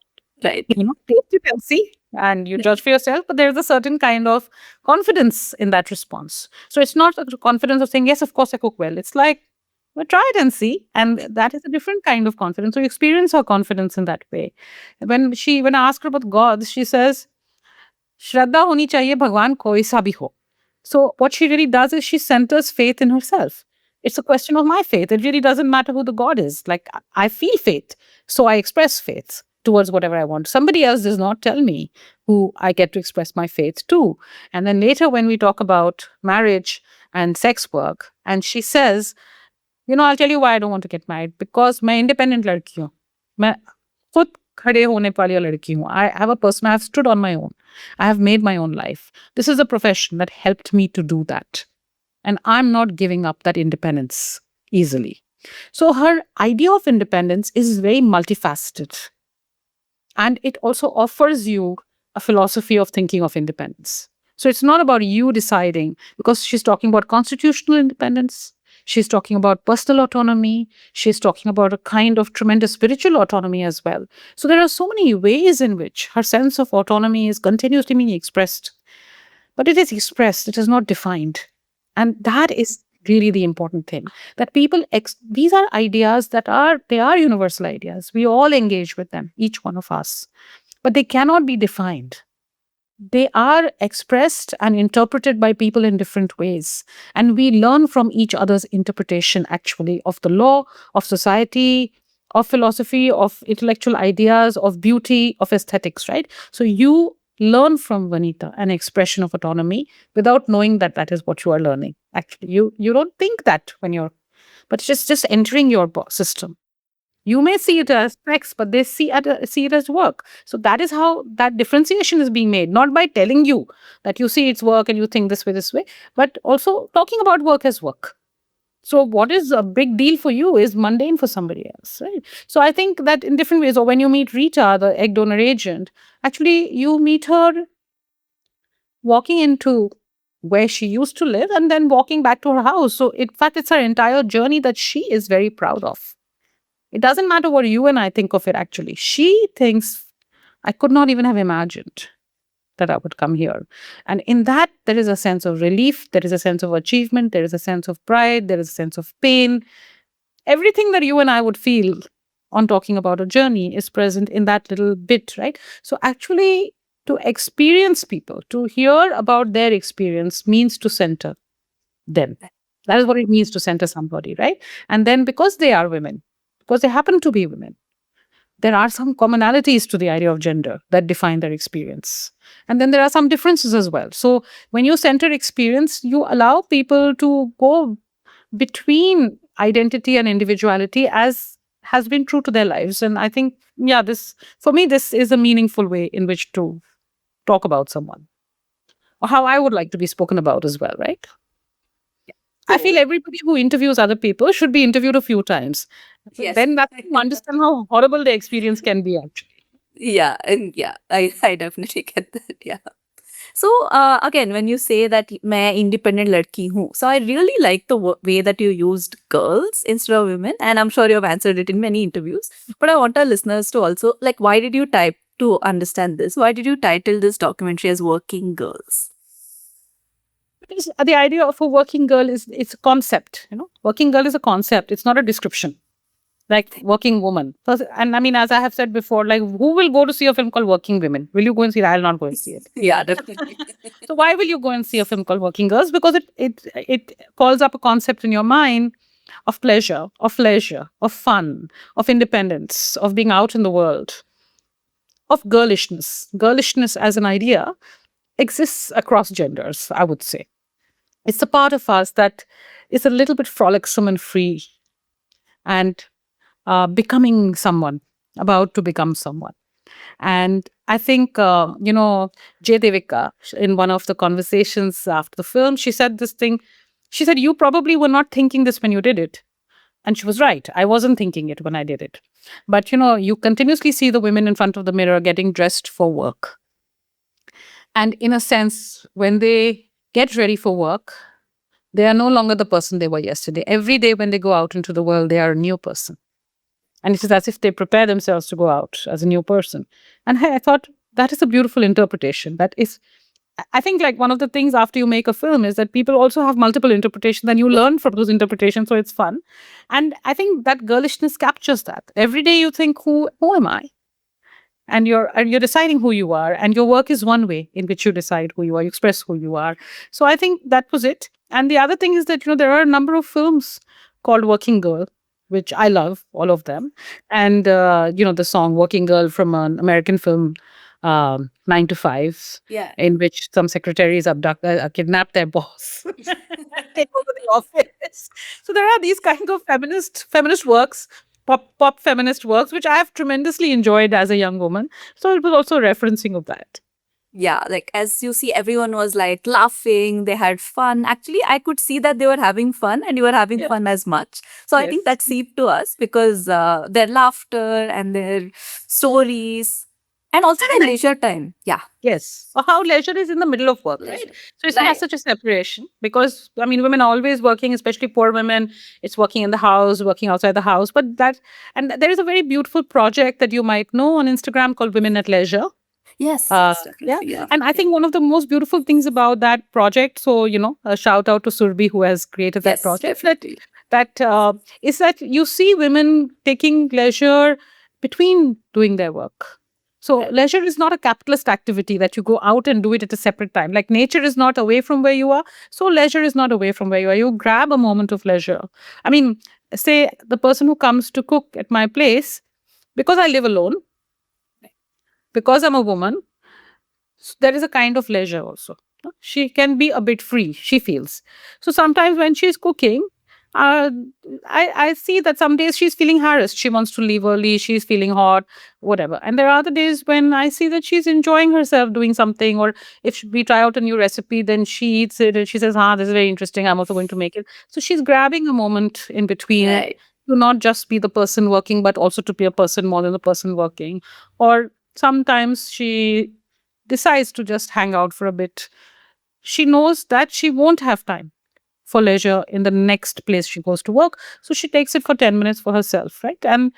Right. Taste it and see. And you judge for yourself, but there's a certain kind of confidence in that response. So it's not a confidence of saying, yes, of course I cook well. It's like, well, try it and see. And that is a different kind of confidence. So you experience her confidence in that way. When I ask her about gods, she says, Shraddha honi chahiye bhagwan koi sa bhi ho. So what she really does is she centers faith in herself. It's a question of my faith. It really doesn't matter who the God is. Like I feel faith. So I express faith towards whatever I want. Somebody else does not tell me who I get to express my faith to. And then later when we talk about marriage and sex work, and she says, I'll tell you why I don't want to get married. Because मैं independent लड़की हूँ. मैं खुद खड़े होने वाली लड़की हूँ. I have a person, I have stood on my own. I have made my own life. This is a profession that helped me to do that. And I'm not giving up that independence easily. So her idea of independence is very multifaceted. And it also offers you a philosophy of thinking of independence. So it's not about you deciding, because she's talking about constitutional independence. She's talking about personal autonomy. She's talking about a kind of tremendous spiritual autonomy as well. So there are so many ways in which her sense of autonomy is continuously being expressed. But it is expressed, it is not defined. And that is really the important thing, that people these are ideas they are universal ideas. We all engage with them, each one of us, but they cannot be defined. They are expressed and interpreted by people in different ways, and we learn from each other's interpretation, actually, of the law, of society, of philosophy, of intellectual ideas, of beauty, of aesthetics, right? So you learn from Vanita an expression of autonomy without knowing that that is what you are learning. Actually, you don't think that when you're, but it's just entering your system. You may see it as specs, but they see it as work. So that is how that differentiation is being made, not by telling you that you see it's work and you think this way, but also talking about work as work. So what is a big deal for you is mundane for somebody else, right? So I think that in different ways, or when you meet Rita, the egg donor agent, actually you meet her walking into where she used to live and then walking back to her house. So in fact, it's her entire journey that she is very proud of. It doesn't matter what you and I think of it, actually. She thinks, I could not even have imagined that I would come here. And in that, there is a sense of relief, there is a sense of achievement, there is a sense of pride, there is a sense of pain. Everything that you and I would feel on talking about a journey is present in that little bit, right? So actually, to experience people, to hear about their experience means to center them. That is what it means to center somebody, right? And then because they are women, because they happen to be women, there are some commonalities to the idea of gender that define their experience. And then there are some differences as well. So when you center experience, you allow people to go between identity and individuality as has been true to their lives. And I think, yeah, this, for me, this is a meaningful way in which to talk about someone, or how I would like to be spoken about as well, right? I feel everybody who interviews other people should be interviewed a few times. Yes. Then that's to understand how horrible the experience can be, actually. Yeah, and yeah, I definitely get that. Yeah. So again, when you say that मैं independent लड़की हूँ, so I really like the way that you used girls instead of women, and I'm sure you have answered it in many interviews. But I want our listeners to also like, why did you type to understand this? Why did you title this documentary as "Working Girls"? Because the idea of a working girl is it's a concept. Working girl is a concept. It's not a description. Like working woman. And I mean, as I have said before, like who will go to see a film called Working Women? Will you go and see it? I'll not go and see it. Yeah, definitely. So why will you go and see a film called Working Girls? Because it calls up a concept in your mind of pleasure, of leisure, of fun, of independence, of being out in the world, of girlishness. Girlishness as an idea exists across genders, I would say. It's a part of us that is a little bit frolicsome and free and becoming someone, about to become someone. And I think, Jay Devika, in one of the conversations after the film, she said this thing. She said, "You probably were not thinking this when you did it." And she was right. I wasn't thinking it when I did it. But, you continuously see the women in front of the mirror getting dressed for work. And in a sense, when they get ready for work, they are no longer the person they were yesterday. Every day when they go out into the world, they are a new person. And it is as if they prepare themselves to go out as a new person. And I thought that is a beautiful interpretation. That is, I think, like one of the things after you make a film is that people also have multiple interpretations and you learn from those interpretations. So it's fun. And I think that girlishness captures that. Every day you think, who am I? And you're deciding who you are, and your work is one way in which you decide who you are, you express who you are. So I think that was it. And the other thing is that there are a number of films called Working Girl, which I love, all of them. And the song Working Girl from an American film, 9 to 5, Yeah. in which some secretaries kidnap their boss take over the office. So there are these kind of feminist works, pop feminist works, which I have tremendously enjoyed as a young woman. So it was also referencing of that. Yeah, like as you see, everyone was like laughing, they had fun. Actually, I could see that they were having fun and you were having Yeah. fun as much. So I think Yes. that seeped to us because their laughter and their stories and also their leisure time. Yeah. Yes. Or how leisure is in the middle of work, right? Leisure. So it's not Right. such a separation because, I mean, women are always working, especially poor women. It's working in the house, working outside the house. And there is a very beautiful project that you might know on Instagram called Women at Leisure. Yes. Yeah. Definitely. Yeah. And I think one of the most beautiful things about that project, so, a shout out to Surbi who has created that Yes, project, definitely. that is that you see women taking leisure between doing their work. So Right. leisure is not a capitalist activity that you go out and do it at a separate time. Like nature is not away from where you are. So leisure is not away from where you are. You grab a moment of leisure. I mean, say the person who comes to cook at my place, because I live alone, because I'm a woman, there is a kind of leisure also. She can be a bit free, she feels. So sometimes when she's cooking, uh, I see that some days she's feeling harassed. She wants to leave early, she's feeling hot, whatever. And there are other days when I see that she's enjoying herself doing something, or if we try out a new recipe, then she eats it and she says, this is very interesting, I'm also going to make it. So she's grabbing a moment in between. Right. To not just be the person working, but also to be a person more than the person working. Or sometimes she decides to just hang out for a bit. She knows that she won't have time for leisure in the next place she goes to work. So she takes it for 10 minutes for herself, right? And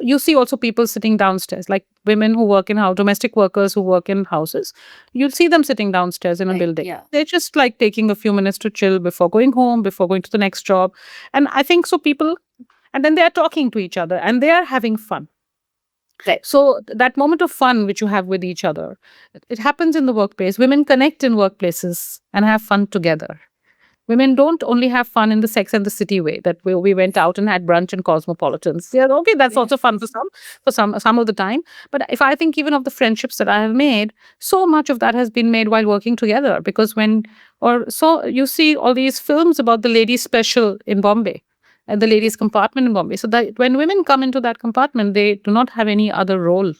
you see also people sitting downstairs, like women who work in house, domestic workers who work in houses. You'll see them sitting downstairs in a Right, building. yeah. They're just like taking a few minutes to chill before going home, before going to the next job. And I think so people, and then they are talking to each other and they are having fun. Right. So that moment of fun which you have with each other, it happens in the workplace. Women connect in workplaces and have fun together. Women don't only have fun in the Sex and the City way that we went out and had brunch in Cosmopolitans. Yeah, okay, that's also fun for some of the time. But if I think even of the friendships that I have made, so much of that has been made while working together. Because so you see all these films about the ladies' special in Bombay and the ladies' compartment in Bombay. So that when women come into that compartment, they do not have any other role.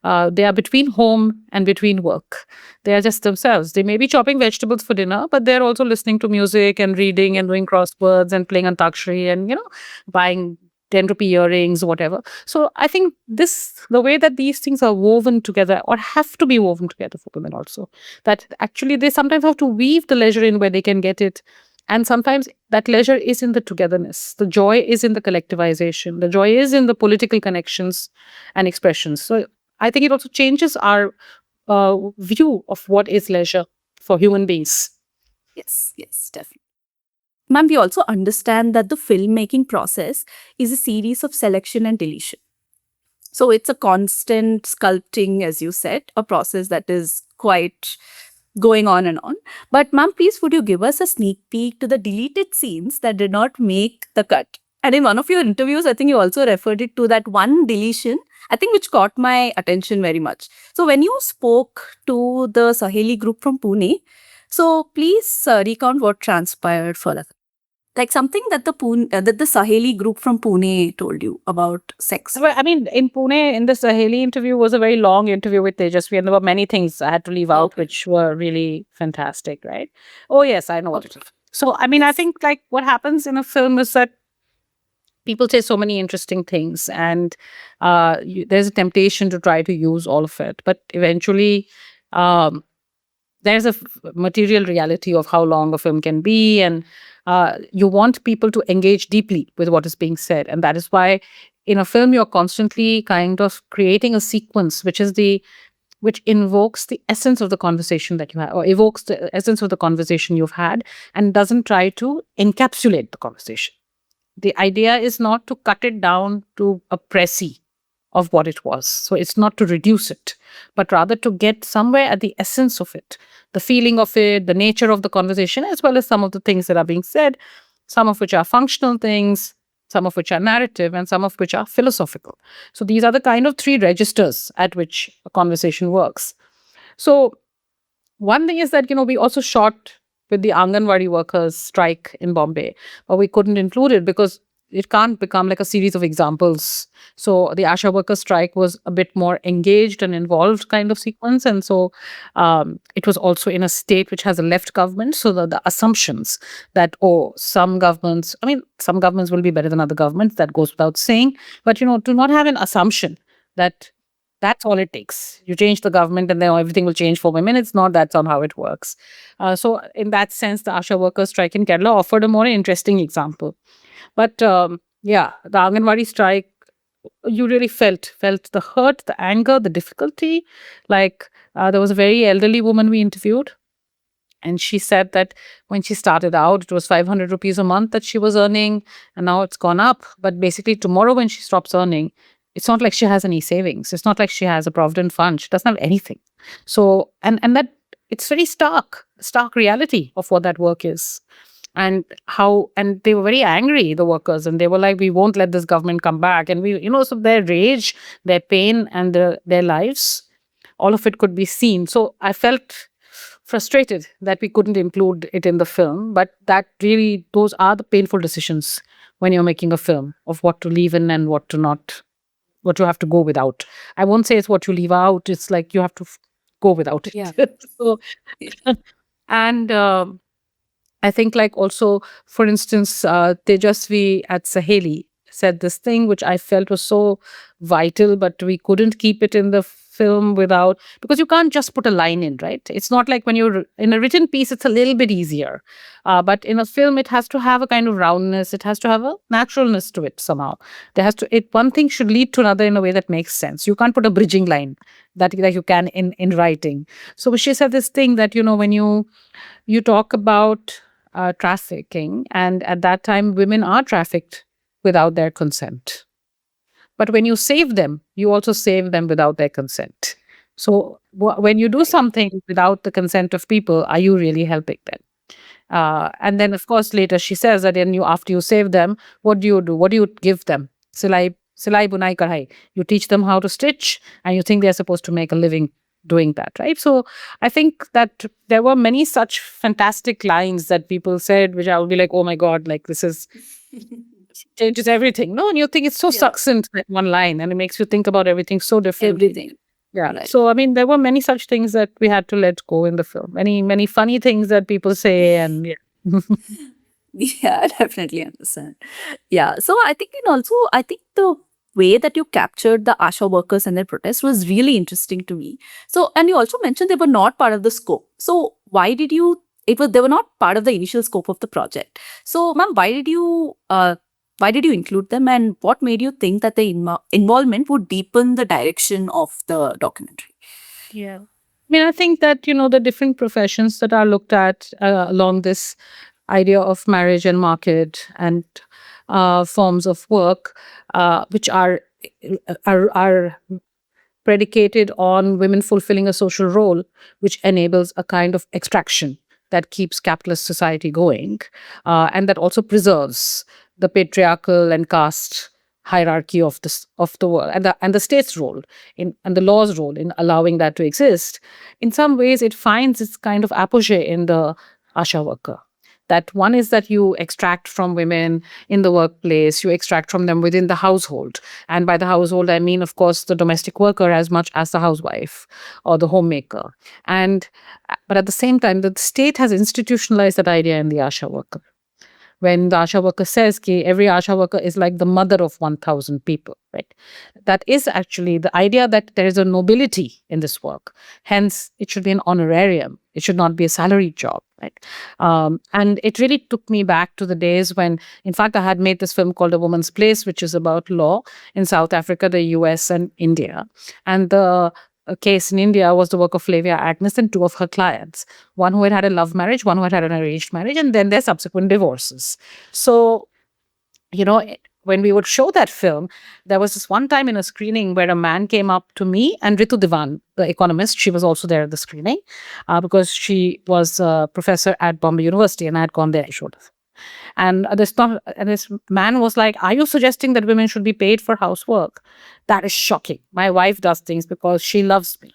They are between home and between work. They are just themselves. They may be chopping vegetables for dinner, but they're also listening to music and reading and doing crosswords and playing antakshari and, buying 10 rupee earrings, whatever. So I think the way that these things are woven together or have to be woven together for women also, that actually they sometimes have to weave the leisure in where they can get it. And sometimes that leisure is in the togetherness. The joy is in the collectivization. The joy is in the political connections and expressions. So I think it also changes our view of what is leisure for human beings. Yes, yes, definitely. Ma'am, we also understand that the filmmaking process is a series of selection and deletion. So it's a constant sculpting, as you said, a process that is quite going on and on. But ma'am, please would you give us a sneak peek to the deleted scenes that did not make the cut? And in one of your interviews, I think you also referred it to that one deletion, I think, which caught my attention very much. So when you spoke to the Saheli group from Pune, so please recount what transpired for us. Like something that the Saheli group from Pune told you about sex. Well, I mean, in Pune, in the Saheli interview was a very long interview with Tejasvi, and there were many things I had to leave out, which were really fantastic, right? Oh, yes, I know what it is. So, I mean, I think like what happens in a film is that people say so many interesting things, and there's a temptation to try to use all of it. But eventually, um, there's a material reality of how long a film can be, and you want people to engage deeply with what is being said. And that is why in a film you're constantly kind of creating a sequence which invokes the essence of the conversation that you have, or evokes the essence of the conversation you've had, and doesn't try to encapsulate the conversation. The idea is not to cut it down to a précis of what it was. So it's not to reduce it, but rather to get somewhere at the essence of it, the feeling of it, the nature of the conversation, as well as some of the things that are being said, some of which are functional things, some of which are narrative, and some of which are philosophical. So these are the kind of three registers at which a conversation works. So one thing is that, we also shot with the Anganwadi workers strike in Bombay, but we couldn't include it because it can't become like a series of examples. So the Asha worker strike was a bit more engaged and involved kind of sequence. And so it was also in a state which has a left government. So the assumptions that, some governments will be better than other governments, that goes without saying. But, to not have an assumption that that's all it takes. You change the government and then everything will change for women. It's not, that's not how it works. So in that sense, the Asha workers strike in Kerala offered a more interesting example. But yeah, the Anganwadi strike, you really felt the hurt, the anger, the difficulty. Like there was a very elderly woman we interviewed, and she said that when she started out, it was 500 rupees a month that she was earning, and now it's gone up. But basically, tomorrow when she stops earning, it's not like she has any savings. It's not like she has a provident fund. She doesn't have anything. So, and that it's very stark reality of what that work is. And they were very angry, the workers, and they were like, we won't let this government come back. And so their rage, their pain, and their lives, all of it could be seen. So I felt frustrated that we couldn't include it in the film, but that really, those are the painful decisions when you're making a film, of what to leave in and what to not, what you have to go without. I won't say it's what you leave out, it's like you have to go without it. Yeah. So, and I think, like, also, for instance, Tejasvi at Saheli said this thing which I felt was so vital, but we couldn't keep it in the film without, because you can't just put a line in, right? It's not like when you're in a written piece, it's a little bit easier. But in a film, it has to have a kind of roundness. It has to have a naturalness to it somehow. One thing should lead to another in a way that makes sense. You can't put a bridging line that you can in writing. So she said this thing that, when you talk about trafficking, and at that time, women are trafficked without their consent. But when you save them, you also save them without their consent. So when you do something without the consent of people, are you really helping them? And then, of course, later she says that after you save them, what do you do? What do you give them? Silai bunai kadhai. You teach them how to stitch, and you think they're supposed to make a living doing that, right? So I think that there were many such fantastic lines that people said, which I would be like, oh my God, like this is changes everything. No, and you think it's so succinct, that one line, and it makes you think about everything so differently. Everything. Yeah. Right. So, I mean, there were many such things that we had to let go in the film. Many funny things that people say, and yeah. Yeah, I definitely understand. Yeah. So I think, and also, I think the way that you captured the ASHA workers and their protest was really interesting to me. So, and you also mentioned they were not part of the scope. So, why did you? It was they were not part of the initial scope of the project. So, ma'am, why did you include them, and what made you think that the involvement would deepen the direction of the documentary? Yeah. I mean, I think that, the different professions that are looked at along this idea of marriage and market and forms of work, which are predicated on women fulfilling a social role, which enables a kind of extraction that keeps capitalist society going, and that also preserves the patriarchal and caste hierarchy of the world, and the state's role in and the law's role in allowing that to exist. In some ways, it finds its kind of apogee in the ASHA worker. That one is that you extract from women in the workplace, you extract from them within the household. And by the household, I mean, of course, the domestic worker as much as the housewife or the homemaker. And but at the same time, the state has institutionalized that idea in the ASHA worker. When the ASHA worker says ki every ASHA worker is like the mother of 1,000 people, right? That is actually the idea that there is a nobility in this work. Hence, it should be an honorarium. It should not be a salaried job, right? And it really took me back to the days when, in fact, I had made this film called A Woman's Place, which is about law in South Africa, the US, and India. And the case in India was the work of Flavia Agnes and two of her clients, one who had a love marriage, one who had an arranged marriage, and then their subsequent divorces. So, when we would show that film, there was this one time in a screening where a man came up to me and Ritu Diwan, the economist. She was also there at the screening because she was a professor at Bombay University, and I had gone there. I showed her. And this man was like, "Are you suggesting that women should be paid for housework? That is shocking. My wife does things because she loves me."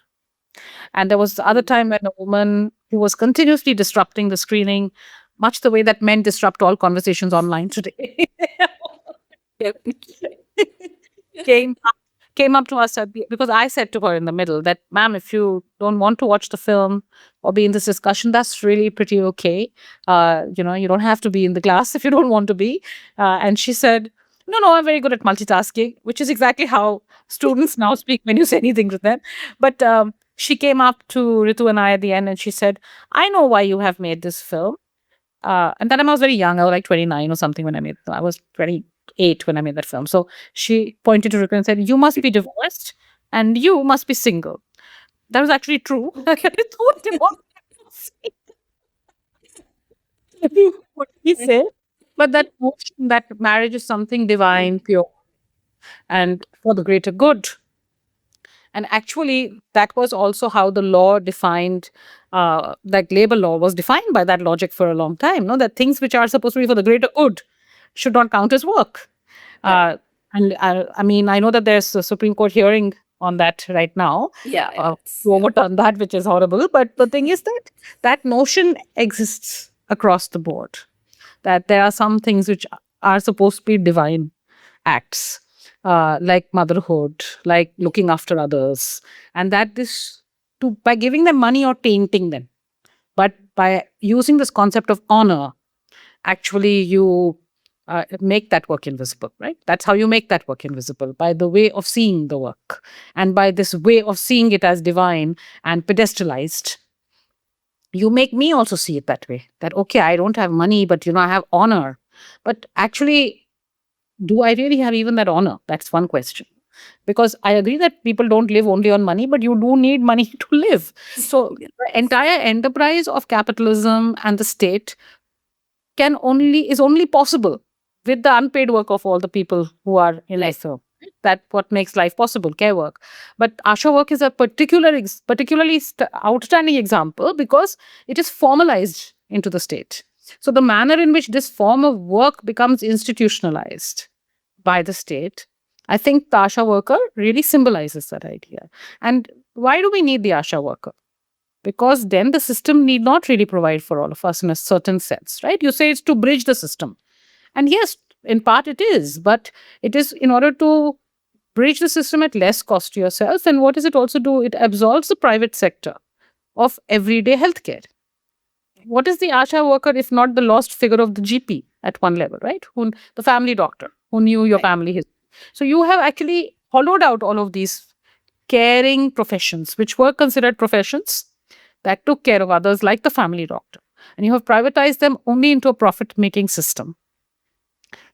And there was the other time when a woman who was continuously disrupting the screening, much the way that men disrupt all conversations online today, came came up to us because I said to her in the middle that, "Ma'am, if you don't want to watch the film or be in this discussion, that's really pretty okay. You don't have to be in the class if you don't want to be." And she said, "No, no, I'm very good at multitasking," which is exactly how students now speak when you say anything to them. But she came up to Ritu and I at the end and she said, "I know why you have made this film." And that time I was very young. I was like 29 or something when I made it. I was 28 when I made that film. So she pointed to Ritu and said, "You must be divorced and you must be single." That was actually true. What he said. But that notion that marriage is something divine, pure, and for the greater good. And actually, that was also how the law defined, like labor law was defined by that logic for a long time. No, that things which are supposed to be for the greater good should not count as work. Right. And I mean, I know that there's a Supreme Court hearing on that right now Yeah, yeah, to overturn that, which is horrible. But the thing is that that notion exists across the board. That there are some things which are supposed to be divine acts, like motherhood, like looking after others, and that this to by giving them money or tainting them, but by using this concept of honor, actually you make that work invisible, right? That's how you make that work invisible, by the way of seeing the work, and by this way of seeing it as divine and pedestalized. You make me also see it that way. That okay, I don't have money, but I have honor. But actually, do I really have even that honor? That's one question. Because I agree that people don't live only on money, but you do need money to live. So the entire enterprise of capitalism and the state is only possible with the unpaid work of all the people who are in right. life. That what makes life possible, care work. But Asha work is a particularly outstanding example because it is formalized into the state. So the manner in which this form of work becomes institutionalized by the state, I think the Asha worker really symbolizes that idea. And why do we need the Asha worker? Because then the system need not really provide for all of us in a certain sense, right? You say it's to bridge the system. And yes, in part it is, but it is in order to bridge the system at less cost to yourself. And what does it also do? It absolves the private sector of everyday healthcare. What is the ASHA worker if not the lost figure of the GP? at one level, right? Who, the family doctor who knew your Right. family history. So you have actually hollowed out all of these caring professions, which were considered professions that took care of others, like the family doctor. And you have privatized them only into a profit making system.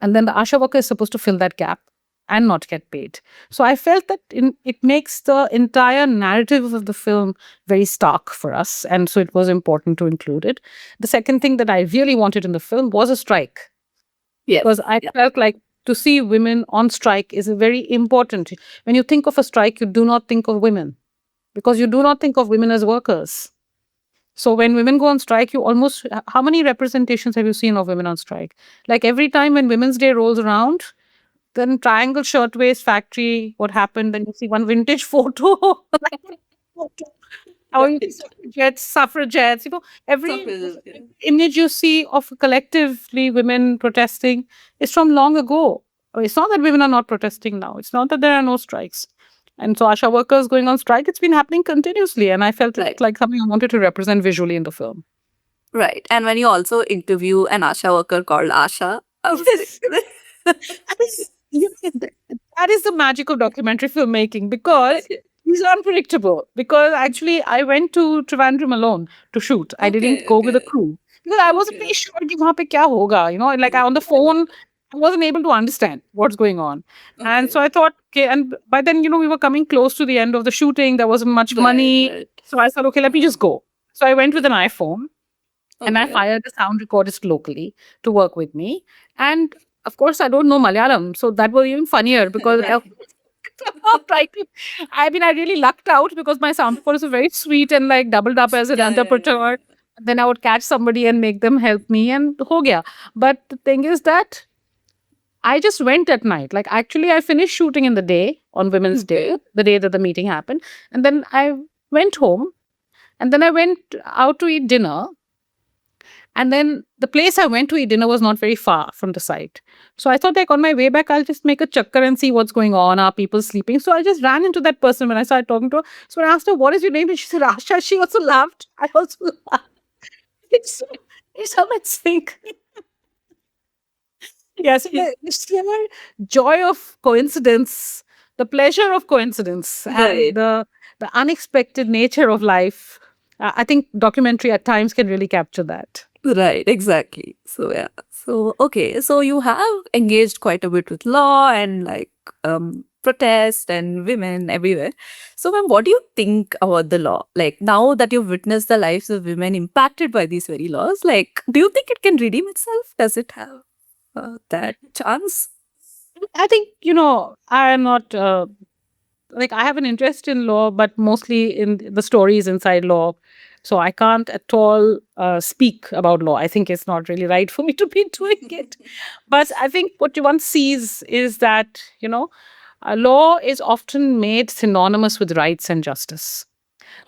And then the Asha worker is supposed to fill that gap and not get paid. So I felt that it makes the entire narrative of the film very stark for us. And so it was important to include it. The second thing that I really wanted in the film was a strike, Yes. because I Yeah. felt like to see women on strike is a very important. When you think of a strike, you do not think of women, because you do not think of women as workers. So when women go on strike, you almost, how many representations have you seen of women on strike? Like every time when Women's Day rolls around, then Triangle Shirtwaist Factory, what happened? Then you see one vintage photo. Or you see suffragettes, every Suffrages, yeah. image you see of collectively women protesting is from long ago. I mean, it's not that women are not protesting now. It's not that there are no strikes. And so Asha workers going on strike, it's been happening continuously. And I felt it Right. like something I wanted to represent visually in the film. Right. And when you also interview an Asha worker called Asha, I was Yes. like, I mean, that is the magic of documentary filmmaking, because it's unpredictable. Because actually, I went to Trivandrum alone to shoot. I didn't okay, go with a okay, crew because I wasn't very okay, sure कि वहाँ पे क्या होगा. Like on the phone, I wasn't able to understand what's going on. And okay. so I thought, okay, and by then, we were coming close to the end of the shooting. There wasn't much Right, money. right. So I said, okay, let me just go. So I went with an iPhone and I Okay. hired a sound recordist locally to work with me. And of course, I don't know Malayalam, so that was even funnier because I Right. tried to. I mean, I really lucked out because my sound recordist was very sweet and like doubled up as an Yeah, yeah, yeah, interpreter. yeah. Then I would catch somebody and make them help me, and ho gaya. But the thing is that I just went at night. Like actually, I finished shooting in the day on Women's Okay. Day, the day that the meeting happened, and then I went home, and then I went out to eat dinner. And then the place I went to eat dinner was not very far from the site. So I thought, like, on my way back, I'll just make a chakkar and see what's going on. Are people sleeping? So I just ran into that person when I started talking to her. So when I asked her, what is your name? And she said, Asha. She also laughed. I also laughed. It's, it's how I think. Yes, it's the joy of coincidence, the pleasure of coincidence, and Right. the unexpected nature of life. I think documentary at times can really capture that. Right, exactly. So yeah. So okay, so you have engaged quite a bit with law and like protest and women everywhere. So ma'am, what do you think about the law? Like now that you've witnessed the lives of women impacted by these very laws, like do you think it can redeem itself? Does it have that chance? I think, I am not like I have an interest in law, but mostly in the stories inside law. So I can't at all speak about law. I think it's not really right for me to be doing it. But I think what one sees is that, law is often made synonymous with rights and justice.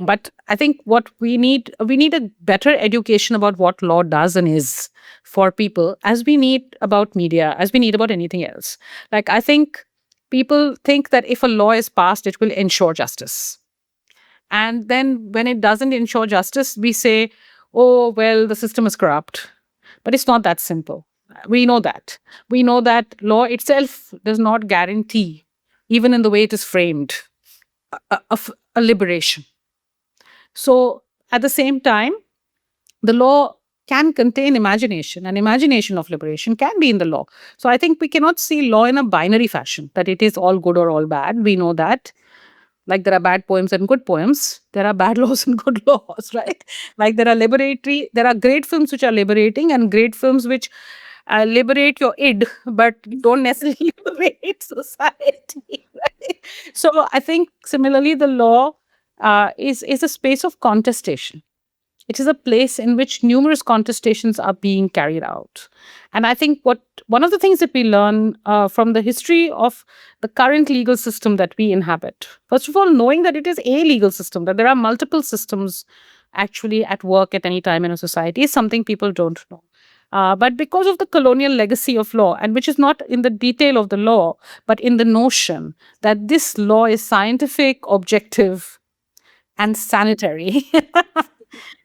But I think what we need a better education about what law does and is for people, as we need about media, as we need about anything else. Like I think people think that if a law is passed, it will ensure justice. And then when it doesn't ensure justice, we say, oh, well, the system is corrupt. But it's not that simple. We know that. We know that law itself does not guarantee, even in the way it is framed, a liberation. So at the same time, the law can contain imagination, and imagination of liberation can be in the law. So I think we cannot see law in a binary fashion, that it is all good or all bad. We know that. Like there are bad poems and good poems, there are bad laws and good laws, right? Like there are great films which are liberating and great films which liberate your id, but don't necessarily liberate society. Right? So I think similarly, the law is a space of contestation. It is a place in which numerous contestations are being carried out. And I think one of the things that we learn from the history of the current legal system that we inhabit, first of all, knowing that it is a legal system, that there are multiple systems actually at work at any time in a society, is something people don't know. But because of the colonial legacy of law, and which is not in the detail of the law, but in the notion that this law is scientific, objective, and sanitary.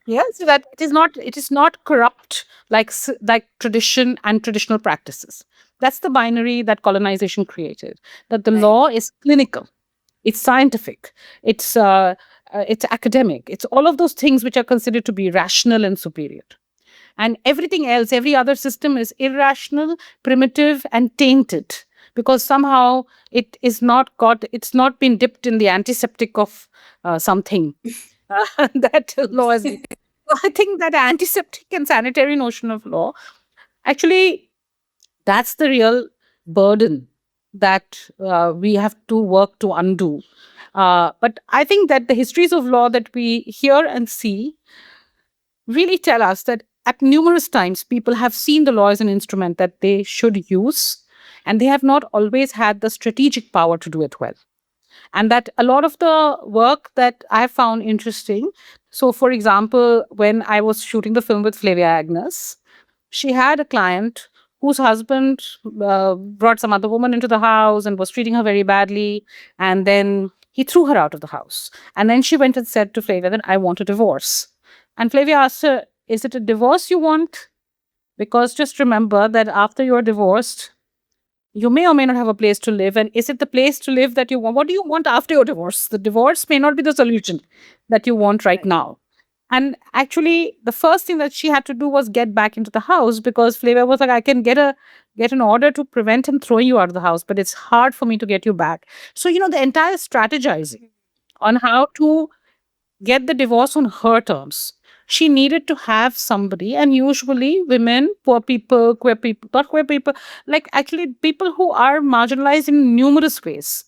Yeah, so that it is not corrupt like like tradition and traditional practices. That's the binary that colonization created. That the Right. law is clinical, it's scientific, it's academic, it's all of those things which are considered to be rational and superior. And everything else, every other system is irrational, primitive, and tainted because somehow it's not been dipped in the antiseptic of something that law has been. So I think that antiseptic and sanitary notion of law, actually, that's the real burden that we have to work to undo. But I think that the histories of law that we hear and see really tell us that at numerous times people have seen the law as an instrument that they should use, and they have not always had the strategic power to do it well. And that a lot of the work that I found interesting. So, for example, when I was shooting the film with Flavia Agnes, she had a client whose husband brought some other woman into the house and was treating her very badly. And then he threw her out of the house. And then she went and said to Flavia that I want a divorce. And Flavia asked her, is it a divorce you want? Because just remember that after you're divorced, you may or may not have a place to live. And is it the place to live that you want? What do you want after your divorce? The divorce may not be the solution that you want right Right. now. And actually, the first thing that she had to do was get back into the house because Flavor was like, I can get an order to prevent him throwing you out of the house, but it's hard for me to get you back. So, the entire strategizing on how to get the divorce on her terms. She needed to have somebody, and usually women, poor people, queer people, not queer people, like actually people who are marginalized in numerous ways,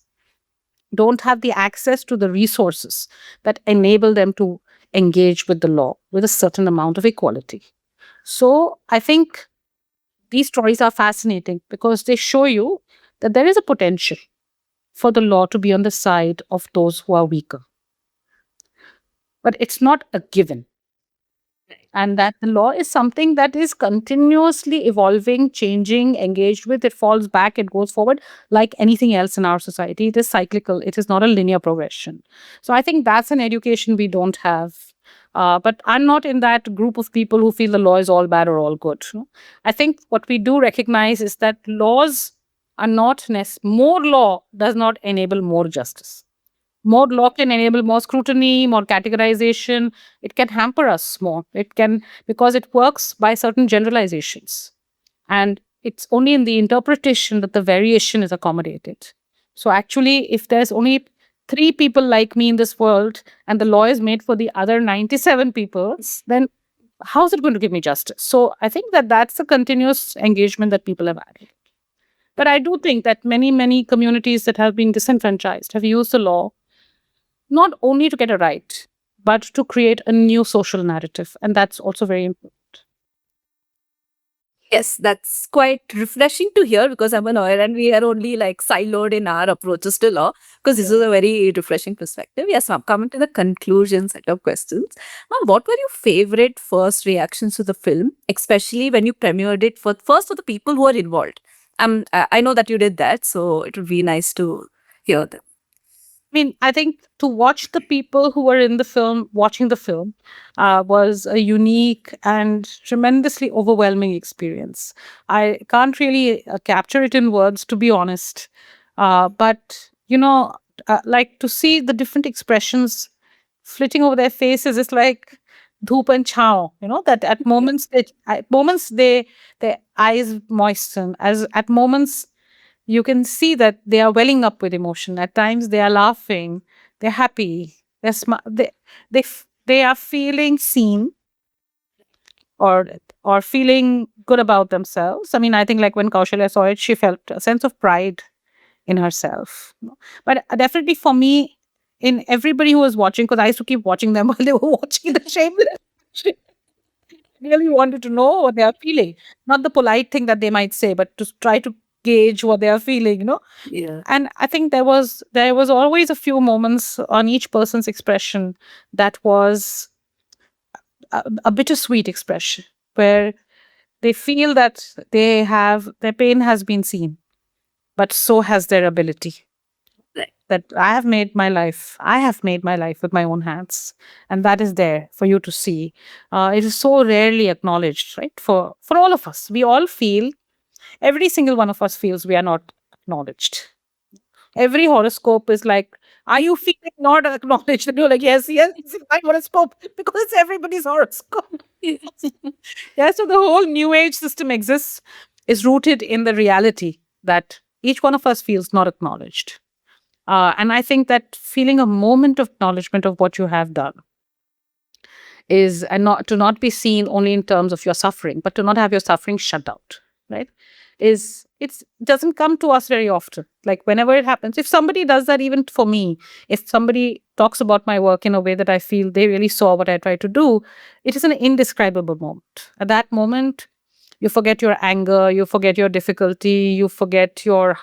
don't have the access to the resources that enable them to engage with the law with a certain amount of equality. So I think these stories are fascinating because they show you that there is a potential for the law to be on the side of those who are weaker, but it's not a given. And that the law is something that is continuously evolving, changing, engaged with. It falls back, it goes forward. Like anything else in our society, it is cyclical, it is not a linear progression. So I think that's an education we don't have. But I'm not in that group of people who feel the law is all bad or all good. No. I think what we do recognize is that laws are not more law does not enable more justice. More law can enable more scrutiny, more categorization. It can hamper us more. It can, because it works by certain generalizations. And it's only in the interpretation that the variation is accommodated. So, actually, if there's only three people like me in this world and the law is made for the other 97 people, then how's it going to give me justice? So, I think that that's a continuous engagement that people have had. But I do think that many, many communities that have been disenfranchised have used the law not only to get a right, but to create a new social narrative. And that's also very important. Yes, that's quite refreshing to hear because I'm a lawyer and we are only like siloed in our approaches to law because this is a very refreshing perspective. Yes, ma'am, coming to the conclusion set of questions. Ma'am, what were your favorite first reactions to the film, especially when you premiered it for first for the people who are involved? I know that you did that, so it would be nice to hear them. I mean, I think to watch the people who were in the film, watching the film, was a unique and tremendously overwhelming experience. I can't really capture it in words, to be honest. But, like to see the different expressions flitting over their faces is like dhoop and chow, that at moments their eyes moisten, as at moments you can see that they are welling up with emotion. At times they are laughing, they're happy, they are feeling seen, or feeling good about themselves. I mean, I think like when Kaushalya saw it, she felt a sense of pride in herself. But definitely for me, in everybody who was watching, because I used to keep watching them while they were watching the Shameless. She really wanted to know what they are feeling. Not the polite thing that they might say, but to try to gauge what they are feeling. Yeah. And I think there was always a few moments on each person's expression that was a bittersweet expression where they feel that their pain has been seen, but so has their ability. that I have made my life with my own hands, and that is there for you to see. It is so rarely acknowledged, right? For all of us, we all feel, every single one of us feels we are not acknowledged. Every horoscope is like, are you feeling not acknowledged? And you're like, yes, yes, it's my horoscope because it's everybody's horoscope. Yeah, so the whole new age system exists, is rooted in the reality that each one of us feels not acknowledged. And I think that feeling a moment of acknowledgement of what you have done is, and not to not be seen only in terms of your suffering, but to not have your suffering shut out, right? Is It doesn't come to us very often. Like whenever it happens, if somebody does that, even for me, if somebody talks about my work in a way that I feel they really saw what I tried to do, it is an indescribable moment. At that moment, you forget your anger, you forget your difficulty, you forget your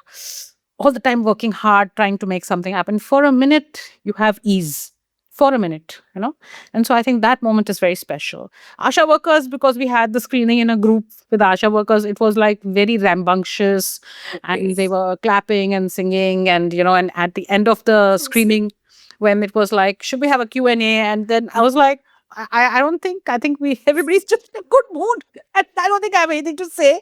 all the time working hard trying to make something happen. For a minute, you have ease. For a minute, you know? And so I think that moment is very special. Asha workers, because we had the screening in a group with Asha workers, it was like very rambunctious, and they were clapping and singing, and and at the end of the screening, when it was like, should we have a Q&A? And then I was like, I don't think, I think we everybody's just in a good mood. And I don't think I have anything to say.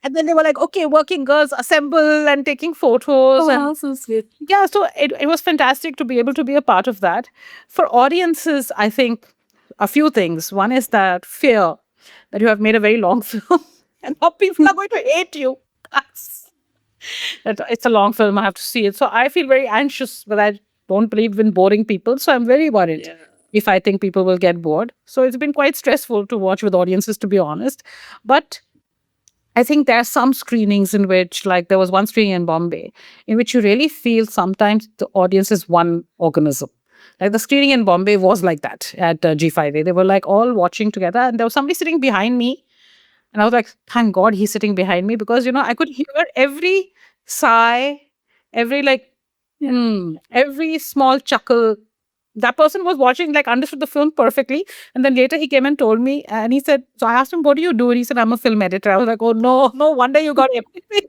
And then they were like, okay, working girls assemble and taking photos. Oh, And wow, so sweet. yeah, so it was fantastic to be able to be a part of that. For audiences, I think a few things. One is that fear that you have made a very long film and now people are going to hate you. It's a long film, I have to see it. So I feel very anxious, but I don't believe in boring people. So I'm very worried if I think people will get bored. So it's been quite stressful to watch with audiences, to be honest. But I think there are some screenings in which, like there was one screening in Bombay, in which you really feel sometimes the audience is one organism. Like the screening in Bombay was like that at G5A. They were like all watching together, and there was somebody sitting behind me. And I was like, thank God he's sitting behind me, because, I could hear every sigh, every like, every small chuckle. That person was watching, like, understood the film perfectly. And then later he came and told me, and he said, so I asked him, what do you do? And he said, I'm a film editor. I was like, oh, no, no wonder you got everything.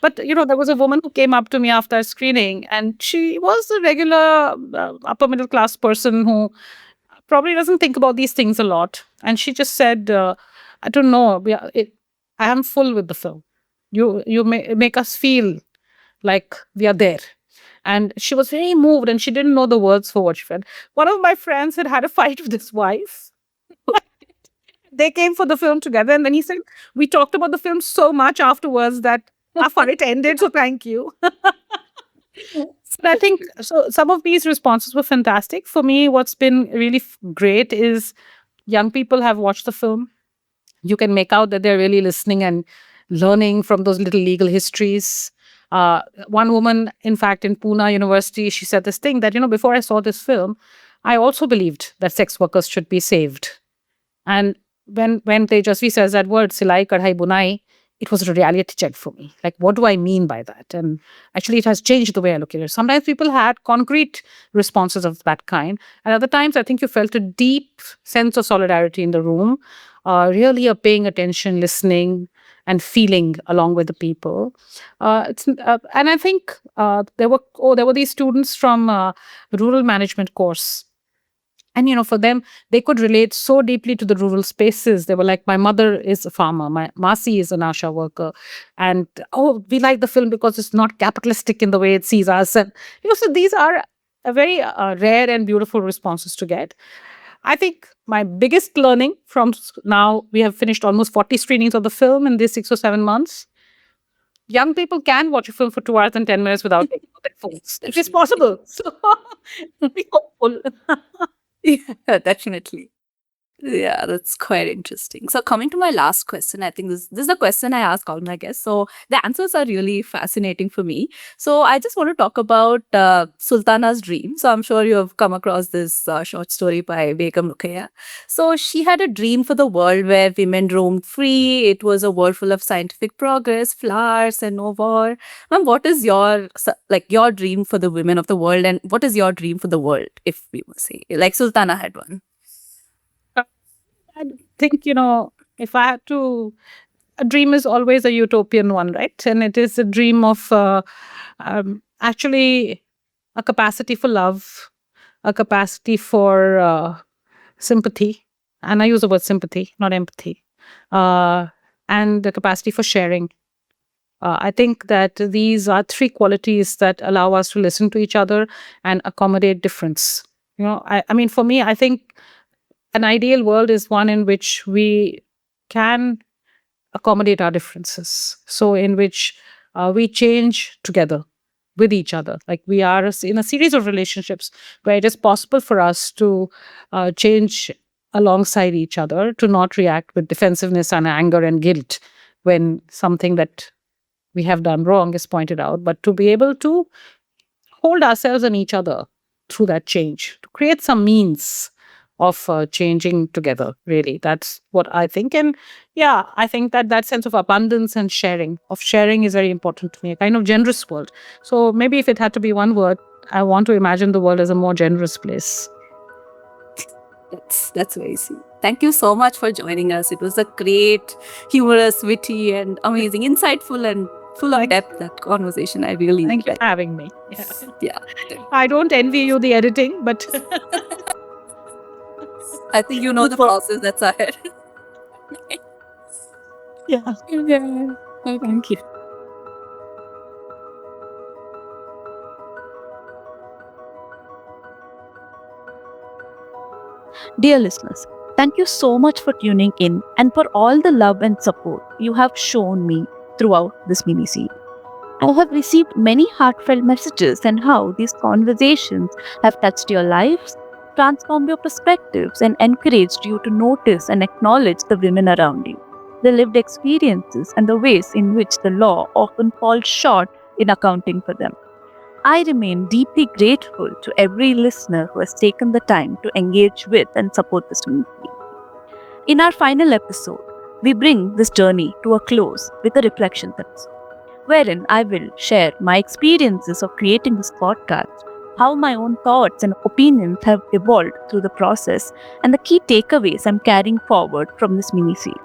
But, there was a woman who came up to me after screening, and she was a regular upper middle class person who probably doesn't think about these things a lot. And she just said, I don't know, I am full with the film. You make us feel like we are there. And she was very moved, and she didn't know the words for what she felt. One of my friends had had a fight with his wife. They came for the film together, and then he said, we talked about the film so much afterwards that our fight ended, so thank you. But I think so. Some of these responses were fantastic. For me, what's been really great is young people have watched the film. You can make out that they're really listening and learning from those little legal histories. One woman, in fact, in Pune University, she said this thing that, before I saw this film, I also believed that sex workers should be saved. And when Tejasvi says that word, silai, kadhai, bunai, it was a reality check for me. Like, what do I mean by that? And actually, it has changed the way I look at it. Sometimes people had concrete responses of that kind. And other times, I think you felt a deep sense of solidarity in the room, really paying attention, listening, and feeling along with the people. And I think there were these students from rural management course, and for them, they could relate so deeply to the rural spaces. They were like, my mother is a farmer, my Masi is an Asha worker, and oh, we like the film because it's not capitalistic in the way it sees us. And so these are a very rare and beautiful responses to get. I think my biggest learning from now, we have finished almost 40 screenings of the film in these 6 or 7 months. Young people can watch a film for 2 hours and 10 minutes without taking out their phones. It is possible. So be hopeful. Yeah, definitely. Yeah, that's quite interesting. So, coming to my last question, I think this is a question I ask all my guests. So, the answers are really fascinating for me. So, I just want to talk about Sultana's dream. So, I'm sure you have come across this short story by Begum Ruqayya. So, she had a dream for the world where women roamed free. It was a world full of scientific progress, flowers, and no war. Ma'am, what is your dream for the women of the world, and what is your dream for the world, if we must say, like Sultana had one? I think, if I had to, a dream is always a utopian one, right? And it is a dream of actually a capacity for love, a capacity for sympathy. And I use the word sympathy, not empathy, uh, and the capacity for sharing. I think that these are three qualities that allow us to listen to each other and accommodate difference. I mean, for me, I think an ideal world is one in which we can accommodate our differences. So, in which we change together with each other. Like we are in a series of relationships where it is possible for us to change alongside each other, to not react with defensiveness and anger and guilt when something that we have done wrong is pointed out, but to be able to hold ourselves and each other through that change, to create some means of changing together. Really, that's what I think. And yeah, I think that that sense of abundance and sharing is very important to me. A kind of generous world. So maybe if it had to be one word, I want to imagine the world as a more generous place. That's very sweet. Thank you so much for joining us. It was a great, humorous, witty, and amazing, insightful, and full of depth. That conversation, I really Thank you enjoyed. for having me. Yeah, I don't envy you the editing, but I think you know the process that's ahead. yeah. Yeah. Okay. Thank you. Dear listeners, thank you so much for tuning in and for all the love and support you have shown me throughout this mini series. I have received many heartfelt messages and how these conversations have touched your lives, transformed your perspectives, and encouraged you to notice and acknowledge the women around you, the lived experiences, and the ways in which the law often falls short in accounting for them. I remain deeply grateful to every listener who has taken the time to engage with and support this movie. In our final episode, we bring this journey to a close with a reflections episode, wherein I will share my experiences of creating this podcast, how my own thoughts and opinions have evolved through the process, and the key takeaways I'm carrying forward from this mini series.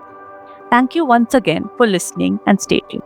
Thank you once again for listening and stay tuned.